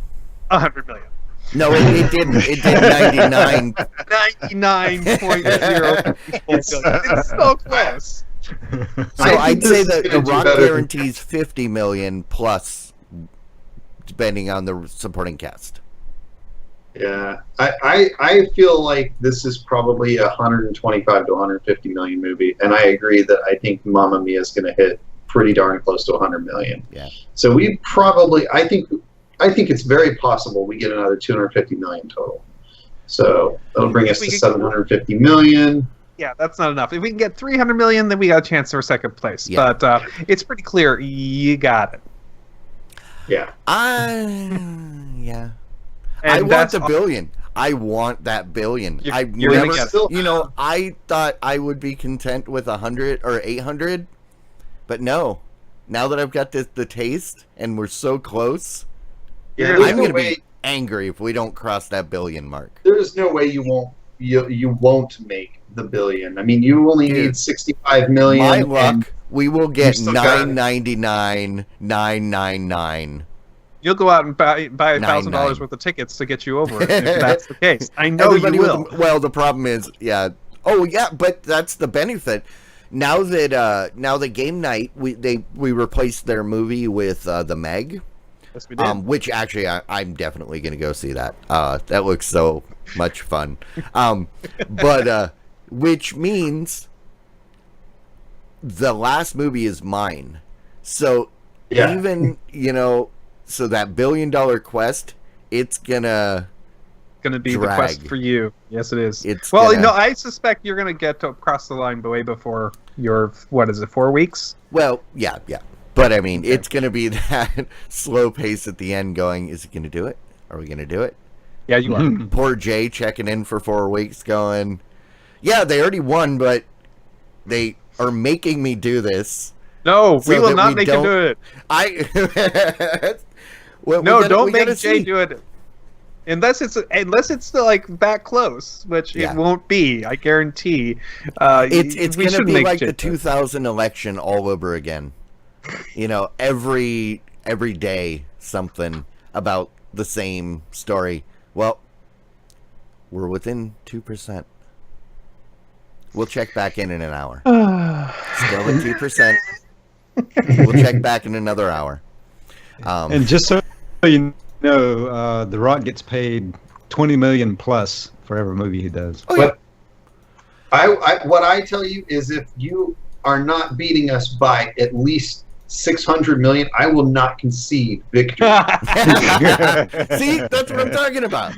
Speaker 2: 100 million.
Speaker 1: No, it didn't. It did 99.
Speaker 2: 99.0. It's so close.
Speaker 1: So I'd say that The Rock guarantees 50 million plus, depending on the supporting cast.
Speaker 3: Yeah, I feel like this is probably a 125 to 150 million movie, and I agree that I think Mamma Mia is going to hit pretty darn close to 100 million.
Speaker 1: Yeah.
Speaker 3: So we probably, I think it's very possible we get another 250 million total. So that'll bring us to 750 million.
Speaker 2: Yeah, that's not enough. If we can get 300 million, then we got a chance for second place. Yeah. But it's pretty clear you got it.
Speaker 3: Yeah.
Speaker 1: Yeah. I want the billion. I want that billion.
Speaker 2: You're gonna get it.
Speaker 1: You know, I thought I would be content with 100 or 800, but no. Now that I've got the taste and we're so close, I'm going to be angry if we don't cross that billion mark.
Speaker 3: There's no way you won't make the billion. I mean, you only need 65 million.
Speaker 1: My luck, we will get 999,999.
Speaker 2: You'll go out and buy $1,000 worth of tickets to get you over it, if that's the case. I know you will.
Speaker 1: Well, the problem is, yeah. Oh, yeah, but that's the benefit. Now that Game Night, we replaced their movie with The Meg.
Speaker 2: Yes, we did.
Speaker 1: Which actually I'm definitely going to go see that. That looks so much fun. But which means the last movie is mine. So even, so that $1 billion quest, it's gonna
Speaker 2: be
Speaker 1: drag.
Speaker 2: the quest for you. Yes, it is. I suspect you're gonna get to cross the line way before your 4 weeks?
Speaker 1: Well, yeah. But I mean, it's gonna be that slow pace at the end. Going, is it gonna do it? Are we gonna do it?
Speaker 2: Yeah, you are.
Speaker 1: Poor Jay checking in for 4 weeks, going, yeah, they already won, but they are making me do this.
Speaker 2: No, we will not make him do it. Don't make Jay do it. Unless it's like that close, which it won't be. I guarantee.
Speaker 1: It's going to be like the 2000 election all over again. Every day something about the same story. Well, we're within 2%. We'll check back in an hour. Still at 2%. We'll check back in another hour.
Speaker 4: And just so you know, The Rock gets paid $20 million plus for every movie he does.
Speaker 3: But what I tell you is, if you are not beating us by at least 600 million, I will not concede victory.
Speaker 1: See, that's what I'm talking about.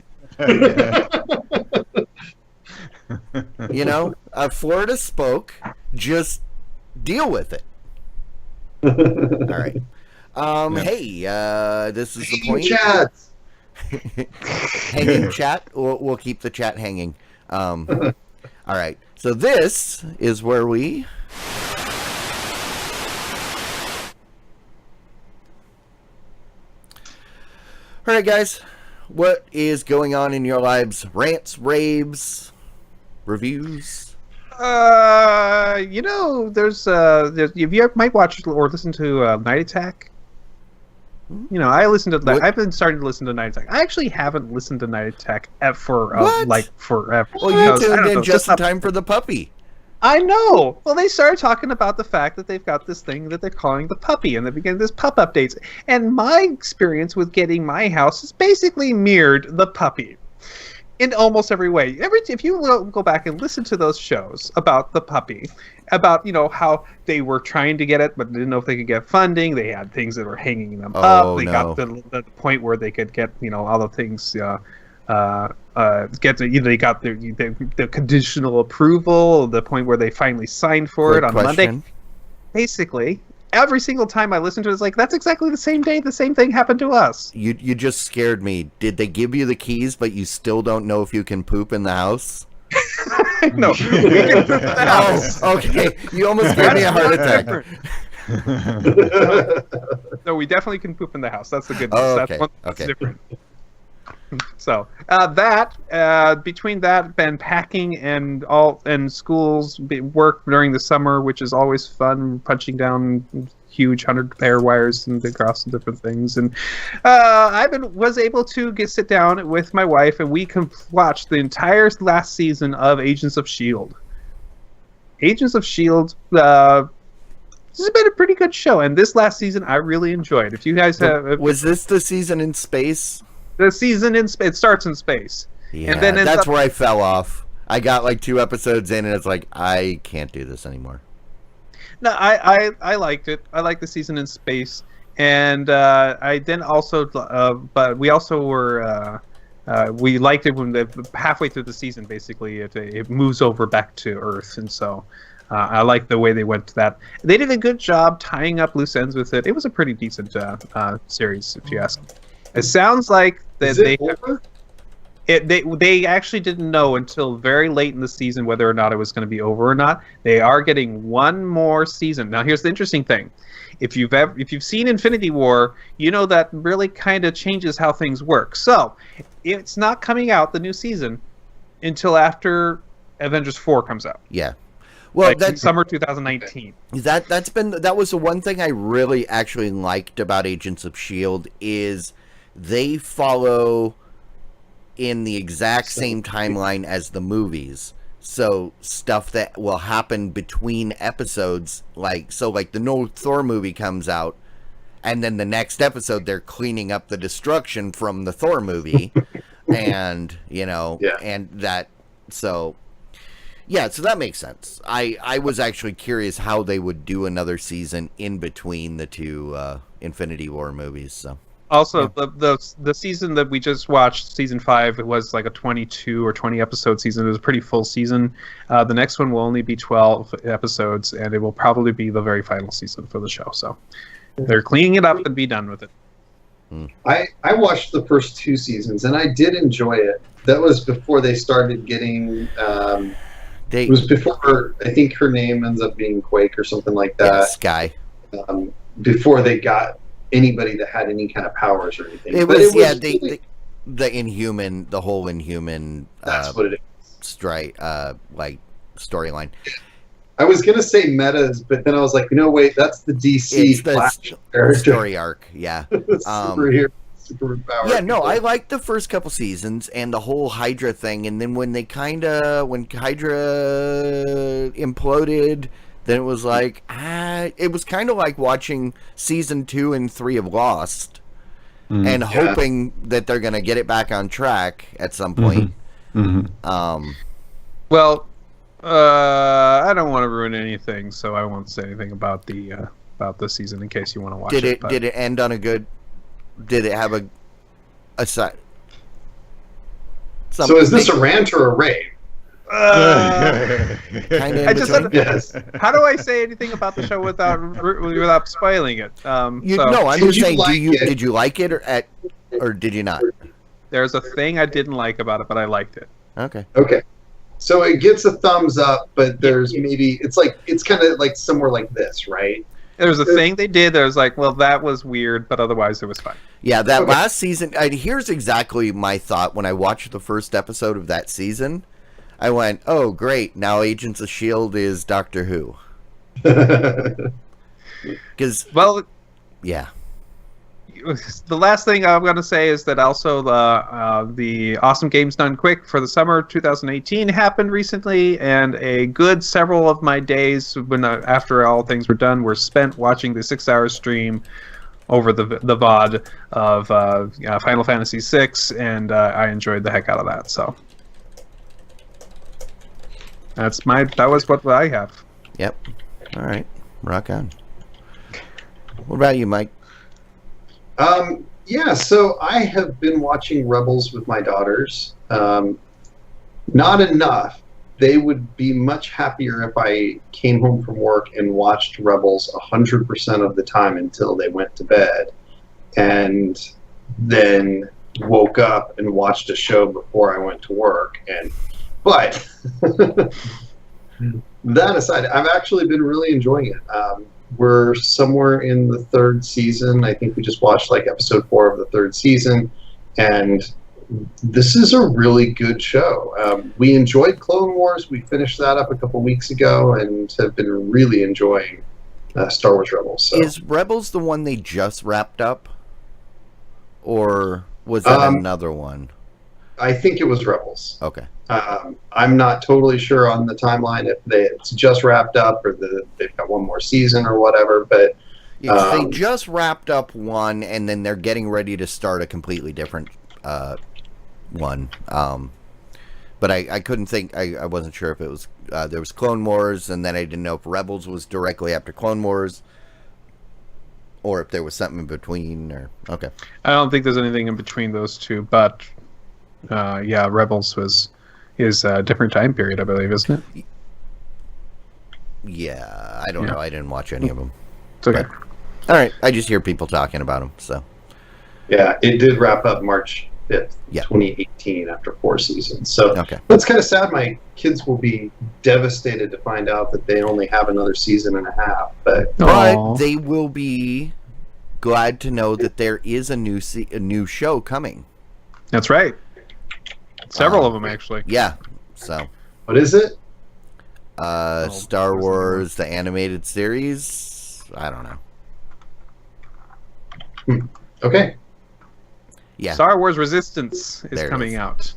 Speaker 1: Florida spoke. Just deal with it. All right. Hey, this is the point. Hanging chat. We'll keep the chat hanging. All right. So this is where we. All right, guys. What is going on in your lives? Rants, raves, reviews.
Speaker 2: There's you might watch or listen to Night Attack. I listen to that. I've been starting to listen to Night Attack. I actually haven't listened to Night Attack forever.
Speaker 1: Well, you tuned in just in time for the puppy.
Speaker 2: I know. Well, they started talking about the fact that they've got this thing that they're calling the puppy, and they began this pup updates. And my experience with getting my house is basically mirrored the puppy. In almost every way. If you go back and listen to those shows about the puppy, about how they were trying to get it but didn't know if they could get funding, they had things that were hanging them up. They got the point where they could get all the things they got the conditional approval, the point where they finally signed for it on Monday. Basically, every single time I listen to it, it's like, that's exactly the same day the same thing happened to us.
Speaker 1: You just scared me. Did they give you the keys, but you still don't know if you can poop in the house?
Speaker 2: No, we can poop in the house.
Speaker 1: Oh, okay. You almost gave me a heart attack.
Speaker 2: No, we definitely can poop in the house. That's the good news.
Speaker 1: Okay.
Speaker 2: That's different. So between that and packing and schools work during the summer, which is always fun, punching down huge 100-pair wires and across the different things, and I was able to sit down with my wife and we watched the entire last season of Agents of S.H.I.E.L.D. Agents of S.H.I.E.L.D. This has been a pretty good show, and this last season I really enjoyed. If you guys
Speaker 1: was this the season in space?
Speaker 2: The season it starts in space.
Speaker 1: Yeah, and then that's where I fell off. I got like 2 episodes in, and it's like, I can't do this anymore.
Speaker 2: No, I liked it. I liked the season in space, and I then also, but we also were. We liked it when halfway through the season, basically, it moves over back to Earth, and so I like the way they went to that. They did a good job tying up loose ends with it. It was a pretty decent series, if you ask me. It sounds like that they actually didn't know until very late in the season whether or not it was going to be over or not. They are getting one more season. Now, here's the interesting thing. If you've seen Infinity War, you know that really kind of changes how things work. So, it's not coming out, the new season, until after Avengers 4 comes out.
Speaker 1: Yeah. Well,
Speaker 2: that's summer 2019.
Speaker 1: That was the one thing I really actually liked about Agents of S.H.I.E.L.D. is they follow in the exact same timeline as the movies. So stuff that will happen between episodes, like the new Thor movie comes out, and then the next episode they're cleaning up the destruction from the Thor movie, and and that. So yeah, so that makes sense. I was actually curious how they would do another season in between the two Infinity War movies. So.
Speaker 2: Also, yeah. the season that we just watched, season 5, it was like a 22 or 20 episode season. It was a pretty full season. The next one will only be 12 episodes, and it will probably be the very final season for the show. So they're cleaning it up and be done with it.
Speaker 3: I watched the first 2 seasons, and I did enjoy it. That was before they started getting... it was before, I think her name ends up being Quake or something like that.
Speaker 1: Yeah, Sky.
Speaker 3: Before they got anybody that had any kind of powers or anything.
Speaker 1: It was really, the Inhuman, the whole Inhuman.
Speaker 3: That's what it is.
Speaker 1: Like storyline.
Speaker 3: I was gonna say metas, but then I was like, wait, that's the DC
Speaker 1: story arc. Yeah.
Speaker 3: Superpower.
Speaker 1: Yeah, no, I liked the first couple seasons and the whole Hydra thing, and then when Hydra imploded. Then it was like, it was kind of like watching season 2 and 3 of Lost and hoping that they're going to get it back on track at some point.
Speaker 2: Well, I don't want to ruin anything, so I won't say anything about the season in case you want to watch it.
Speaker 1: Did it end on a good... Did it have a side?
Speaker 3: So is this a rant or a rave?
Speaker 2: I just yes. How do I say anything about the show without spoiling it?
Speaker 1: I'm just saying. Did you like it or did you not?
Speaker 2: There's a thing I didn't like about it, but I liked it.
Speaker 1: Okay.
Speaker 3: So it gets a thumbs up, but there's maybe it's kind of like somewhere like this, right?
Speaker 2: There's a thing they did that was like, well, that was weird, but otherwise it was fine.
Speaker 1: Yeah, that last season. Here's exactly my thought when I watched the first episode of that season. I went, oh, great, now Agents of S.H.I.E.L.D. is Doctor Who. Because, yeah.
Speaker 2: The last thing I'm going to say is that also the Awesome Games Done Quick for the summer 2018 happened recently, and a good several of my days after all things were done were spent watching the 6-hour stream over the VOD of Final Fantasy VI, and I enjoyed the heck out of that, so... That was what I have.
Speaker 1: Yep. All right. Rock on. What about you, Mike?
Speaker 3: Yeah, so I have been watching Rebels with my daughters. Not enough. They would be much happier if I came home from work and watched Rebels 100% of the time until they went to bed, and then woke up and watched a show before I went to work. But that aside, I've actually been really enjoying it. We're somewhere in the 3rd season. I think we just watched episode 4 of the 3rd season, and this is a really good show. We enjoyed Clone Wars. We finished that up a couple weeks ago and have been really enjoying Star Wars Rebels. So.
Speaker 1: Is Rebels the one they just wrapped up, or was that another one?
Speaker 3: I think it was Rebels.
Speaker 1: Okay.
Speaker 3: I'm not totally sure on the timeline if it's just wrapped up or they've got one more season or whatever, but
Speaker 1: they just wrapped up one and then they're getting ready to start a completely different one. But I couldn't think. I wasn't sure if it was there was Clone Wars, and then I didn't know if Rebels was directly after Clone Wars, or if there was something in between. Or okay,
Speaker 2: I don't think there's anything in between those two, but yeah, Rebels is a different time period, I believe, isn't it?
Speaker 1: Yeah, I don't know. I didn't watch any of them.
Speaker 2: It's okay.
Speaker 1: But, all right, I just hear people talking about them. So
Speaker 3: Yeah, it did wrap up March 5th, 2018, after 4 seasons. So that's kind of sad. My kids will be devastated to find out that they only have another season and a half. But
Speaker 1: they will be glad to know that there is a new show coming.
Speaker 2: That's right. Several of them, actually.
Speaker 1: Yeah. So.
Speaker 3: What is it?
Speaker 1: Star Wars, the animated series. I don't know.
Speaker 3: Okay.
Speaker 1: Yeah.
Speaker 2: Star Wars Resistance is coming out.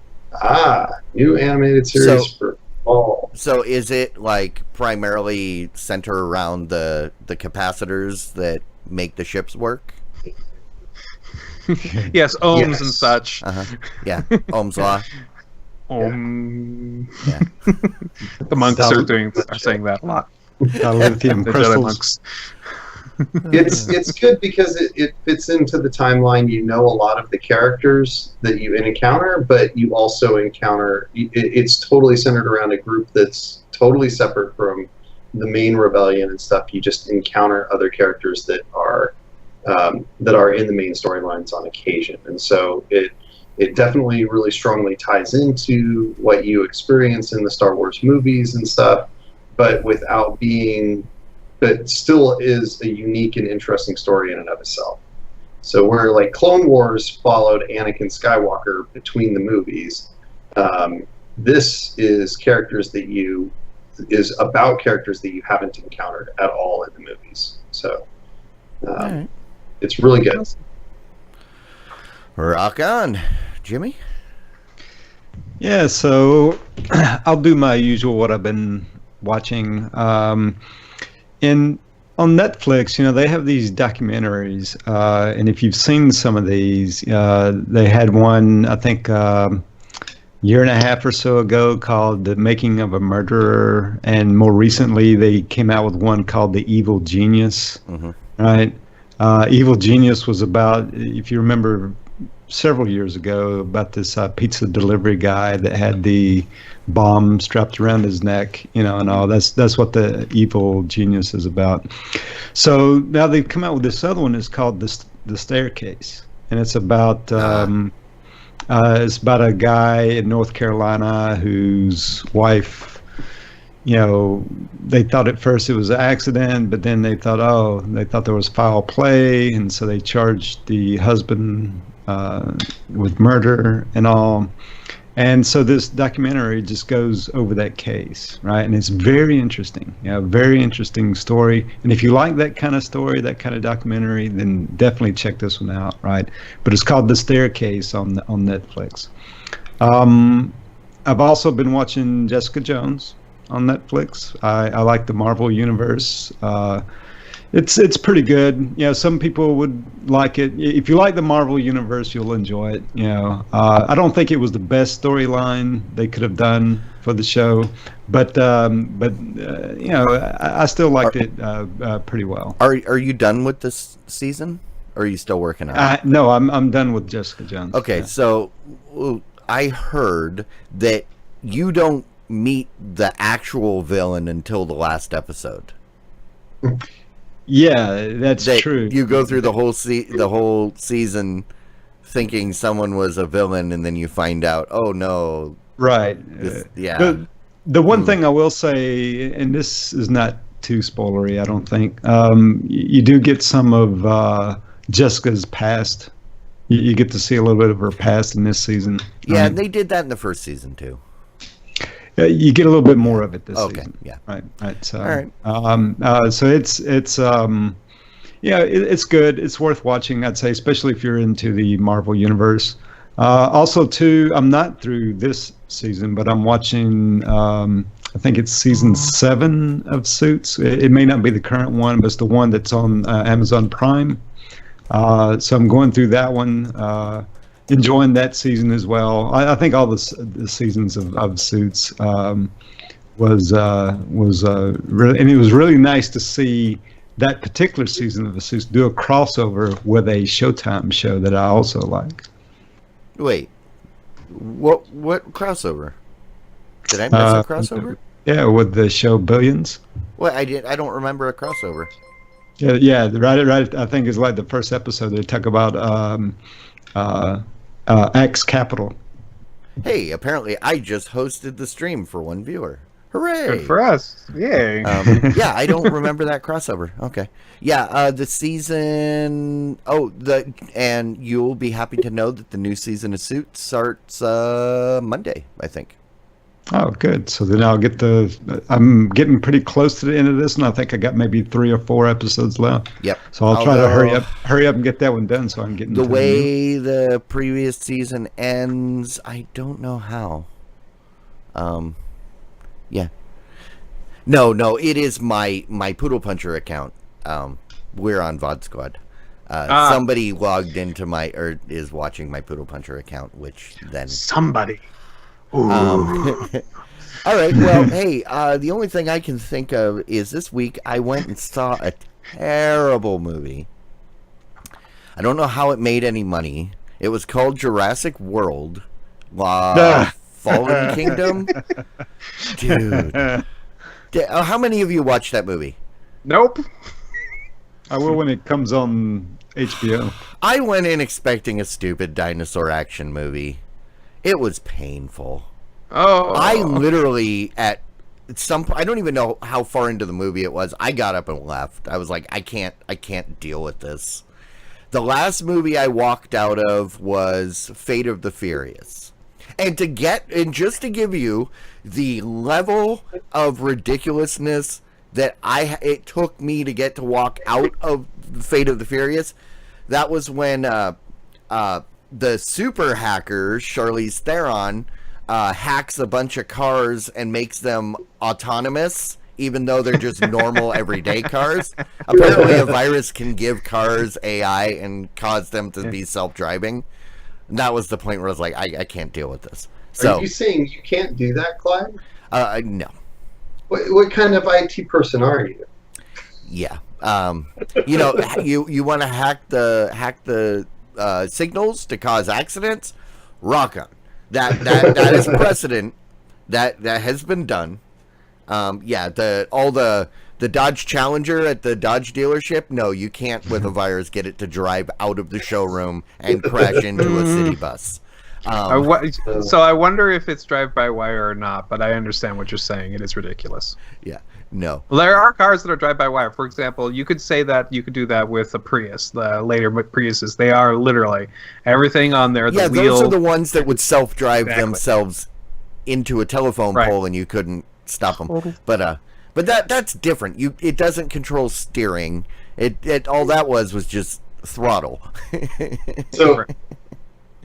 Speaker 3: New animated series for fall.
Speaker 1: So is it like primarily centered around the capacitors that make the ships work?
Speaker 2: Yes, ohms and such.
Speaker 1: Yeah, Ohm's law.
Speaker 2: Yeah. The monks are saying that a lot.
Speaker 4: Lithium crystals.
Speaker 3: It's good because it fits into the timeline. You know a lot of the characters that you encounter, but you also encounter it's totally centered around a group that's totally separate from the main rebellion and stuff. You just encounter other characters that are in the main storylines on occasion, and so it definitely really strongly ties into what you experience in the Star Wars movies and stuff, but still is a unique and interesting story in and of itself. So where like Clone Wars followed Anakin Skywalker between the movies, this is about characters that you haven't encountered at all in the movies. So it's really good.
Speaker 1: Rock on, Jimmy.
Speaker 4: Yeah, so I'll do my usual what I've been watching. And on Netflix, they have these documentaries, and if you've seen some of these, they had one, I think, year and a half or so ago called The Making of a Murderer, and more recently they came out with one called The Evil Genius, right? Evil Genius was about, if you remember, several years ago, about this pizza delivery guy that had the bomb strapped around his neck, and all. That's what The Evil Genius is about. So now they've come out with this other one. It's called The Staircase, and it's about a guy in North Carolina whose wife, they thought at first it was an accident, but then they thought there was foul play, and so they charged the husband with murder and all. And so this documentary just goes over that case, right? And it's very interesting, very interesting story. And if you like that kind of story, that kind of documentary, then definitely check this one out, right? But it's called The Staircase on Netflix. I've also been watching Jessica Jones on Netflix. I like the Marvel Universe. It's pretty good. Some people would like it. If you like the Marvel Universe, you'll enjoy it. I don't think it was the best storyline they could have done for the show, but I still liked it pretty well.
Speaker 1: Are you done with this season, or are you still working on it?
Speaker 4: No, I'm done with Jessica Jones.
Speaker 1: Okay, so I heard that you don't meet the actual villain until the last episode.
Speaker 4: Yeah, that's true.
Speaker 1: You go through the whole season thinking someone was a villain, and then you find out, oh no.
Speaker 4: Right. The one thing I will say, and this is not too spoilery, I don't think, you do get some of Jessica's past. You get to see a little bit of her past in this season.
Speaker 1: Yeah, they did that in the first season too.
Speaker 4: You get a little bit more of it this season.
Speaker 1: Yeah.
Speaker 4: Right. So,
Speaker 1: all right.
Speaker 4: So it's it's good. It's worth watching, I'd say, especially if you're into the Marvel Universe. Also, too, I'm not through this season, but I'm watching, I think it's season 7 of Suits. It may not be the current one, but it's the one that's on Amazon Prime. So I'm going through that one. enjoying that season as well. I think all the seasons of Suits was really, and it was really nice to see that particular season of the Suits do a crossover with a Showtime show that I also like.
Speaker 1: Wait, what crossover? Did I miss a crossover?
Speaker 4: Yeah, with the show Billions.
Speaker 1: Well, I don't remember a crossover.
Speaker 4: Yeah, right. I think it's like the first episode. They talk about X Capital.
Speaker 1: Hey, apparently I just hosted the stream for one viewer. Hooray!
Speaker 2: Good for us. Yay.
Speaker 1: Yeah, I don't remember that crossover. Okay. Yeah, the season. And you'll be happy to know that the new season of Suits starts Monday, I think.
Speaker 4: Oh, good. So then I'll get I'm getting pretty close to the end of this, and I think I got maybe 3 or 4 episodes left.
Speaker 1: Yep.
Speaker 4: So I'll try to hurry up and get that one done so I can get into
Speaker 1: the way the previous season ends. I don't know how. Yeah. No, it is my Poodle Puncher account. We're on VOD Squad. Somebody logged into is watching my Poodle Puncher account, which then
Speaker 2: somebody.
Speaker 1: All right. Well, hey, the only thing I can think of is this week I went and saw a terrible movie. I don't know how it made any money. It was called Jurassic World: Fallen Kingdom. Dude, how many of you watched that movie?
Speaker 2: Nope.
Speaker 4: I will when it comes on HBO.
Speaker 1: I went in expecting a stupid dinosaur action movie. It was painful.
Speaker 2: Oh.
Speaker 1: I literally I don't even know how far into the movie it was. I got up and left. I was like, I can't deal with this. The last movie I walked out of was Fate of the Furious. And just to give you the level of ridiculousness that it took me to get to walk out of Fate of the Furious, that was when the super hacker Charlize Theron hacks a bunch of cars and makes them autonomous, even though they're just normal everyday cars. Apparently, a virus can give cars AI and cause them to be self-driving. And that was the point where I was like, I can't deal with this. So,
Speaker 3: are you saying you can't do that, Clyde?
Speaker 1: No.
Speaker 3: What kind of IT person are you?
Speaker 1: Yeah. You want to hack the signals to cause accidents? Rock on. That is precedent. That has been done. All the Dodge Challenger at the Dodge dealership. No, you can't with a virus get it to drive out of the showroom and crash into a city bus.
Speaker 2: So I wonder if it's drive-by-wire or not, but I understand what you're saying. It is ridiculous.
Speaker 1: Yeah. No.
Speaker 2: Well, there are cars that are drive-by-wire. For example, you could say that you could do that with a Prius. The later Priuses, they are literally everything on there.
Speaker 1: Yeah, those are the ones that would self-drive themselves into a telephone pole, and you couldn't stop them. But that's different. It doesn't control steering. It all that was just throttle.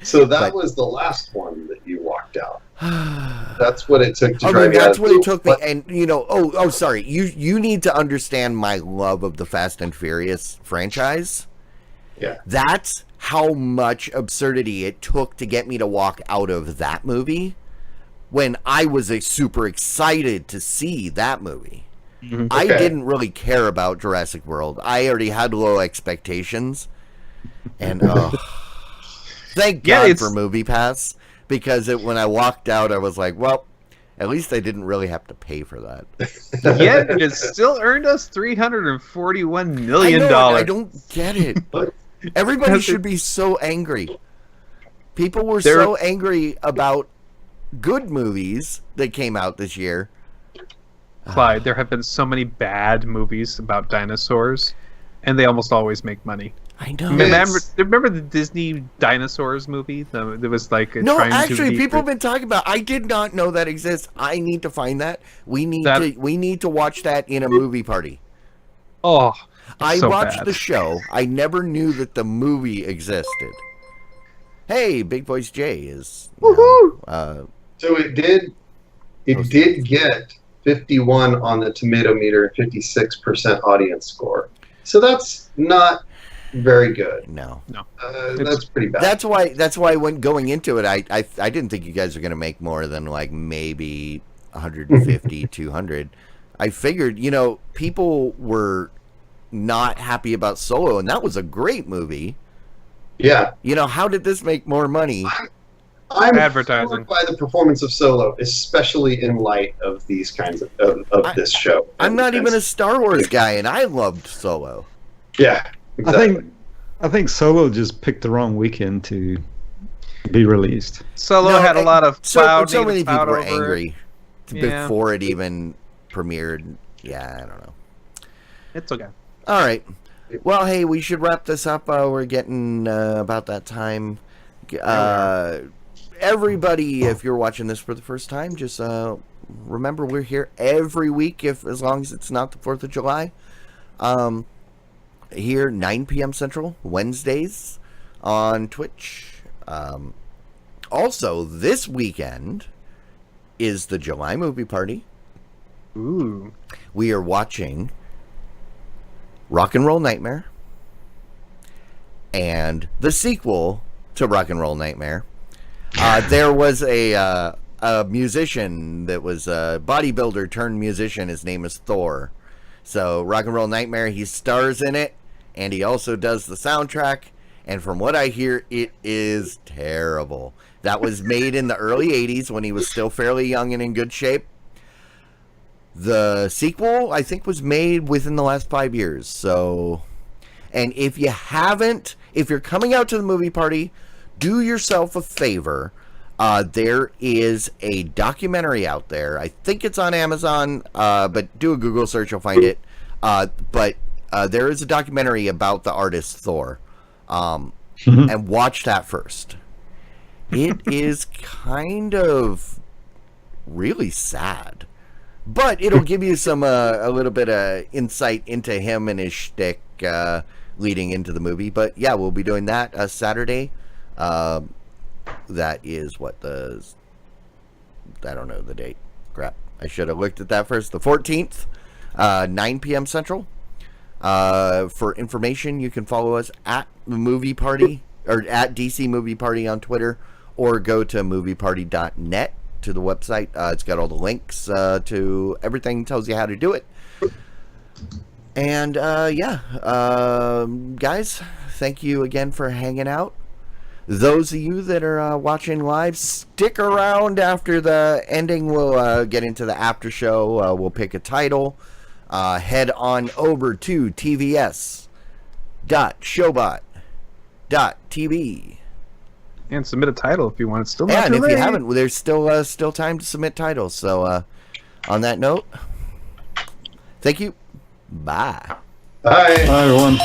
Speaker 3: So that was the last one that you walked out. That's what it took to drive.
Speaker 1: That's what it took me. And sorry. You need to understand my love of the Fast and Furious franchise.
Speaker 3: Yeah.
Speaker 1: That's how much absurdity it took to get me to walk out of that movie when I was super excited to see that movie.
Speaker 3: Mm-hmm.
Speaker 1: I didn't really care about Jurassic World. I already had low expectations. And thank God for MoviePass, because when I walked out, I was like, well, at least I didn't really have to pay for that.
Speaker 2: Yet it has still earned us $341 million.
Speaker 1: I don't get it. Everybody should be so angry. People were so angry about good movies that came out this year.
Speaker 2: Clyde, there have been so many bad movies about dinosaurs, and they almost always make money.
Speaker 1: I know.
Speaker 2: Remember the Disney Dinosaurs movie? There was like
Speaker 1: people have been talking about. I did not know that exists. I need to find that. We need to watch that in a movie party.
Speaker 2: Oh,
Speaker 1: I watched the show. I never knew that the movie existed. Hey, Big Voice Jay is.
Speaker 3: So it did get 51 on the tomato meter and 56% audience score. So that's not very good.
Speaker 1: No.
Speaker 3: That's pretty bad.
Speaker 1: That's why when going into it, I didn't think you guys were going to make more than like maybe 150, 200. I figured, people were not happy about Solo, and that was a great movie.
Speaker 3: Yeah.
Speaker 1: How did this make more money?
Speaker 3: I'm
Speaker 2: Advertising.
Speaker 3: floored by the performance of Solo, especially in light of these kinds of this show.
Speaker 1: I'm not even a Star Wars guy, and I loved Solo.
Speaker 3: Yeah, exactly.
Speaker 4: I think Solo just picked the wrong weekend to be released.
Speaker 2: Solo had a lot of cloud.
Speaker 1: So many people were
Speaker 2: over
Speaker 1: angry
Speaker 2: Yeah.
Speaker 1: before it even premiered. Yeah, I don't know.
Speaker 2: It's okay.
Speaker 1: All right. Well, hey, we should wrap this up. We're getting about that time. Everybody, if you're watching this for the first time, just remember we're here every week, as long as it's not the 4th of July. Here, 9 p.m. Central, Wednesdays on Twitch. Also, this weekend is the July movie party.
Speaker 2: Ooh.
Speaker 1: We are watching Rock and Roll Nightmare and the sequel to Rock and Roll Nightmare. There was a musician that was a bodybuilder turned musician. His name is Thor. So Rock and Roll Nightmare, he stars in it, and he also does the soundtrack. And from what I hear, it is terrible. That was made in the early 80s when he was still fairly young and in good shape. The sequel, I think, was made within the last 5 years. So, and if you're coming out to the movie party, do yourself a favor. There is a documentary out there. I think it's on Amazon, but do a Google search, you'll find it. But there is a documentary about the artist Thor. And watch that first. It is kind of really sad. But it'll give you some a little bit of insight into him and his shtick leading into the movie. But yeah, we'll be doing that Saturday. That is I don't know the date. Crap. I should have looked at that first. The 14th, 9 p.m. Central. For information, you can follow us at the Movie Party or at DC Movie Party on Twitter, or go to movieparty.net to the website. It's got all the links to everything, tells you how to do it. And guys, thank you again for hanging out. Those of you that are watching live, stick around after the ending. We'll get into the after show. We'll pick a title. Head on over to tvs.showbot.tv
Speaker 2: And submit a title if you want. It's still not
Speaker 1: and
Speaker 2: too
Speaker 1: if
Speaker 2: late.
Speaker 1: you haven't, there's still time to submit titles. So on that note, thank you. Bye.
Speaker 3: Bye.
Speaker 4: Bye, everyone.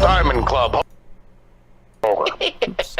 Speaker 6: Diamond Club. Over.
Speaker 1: Oops.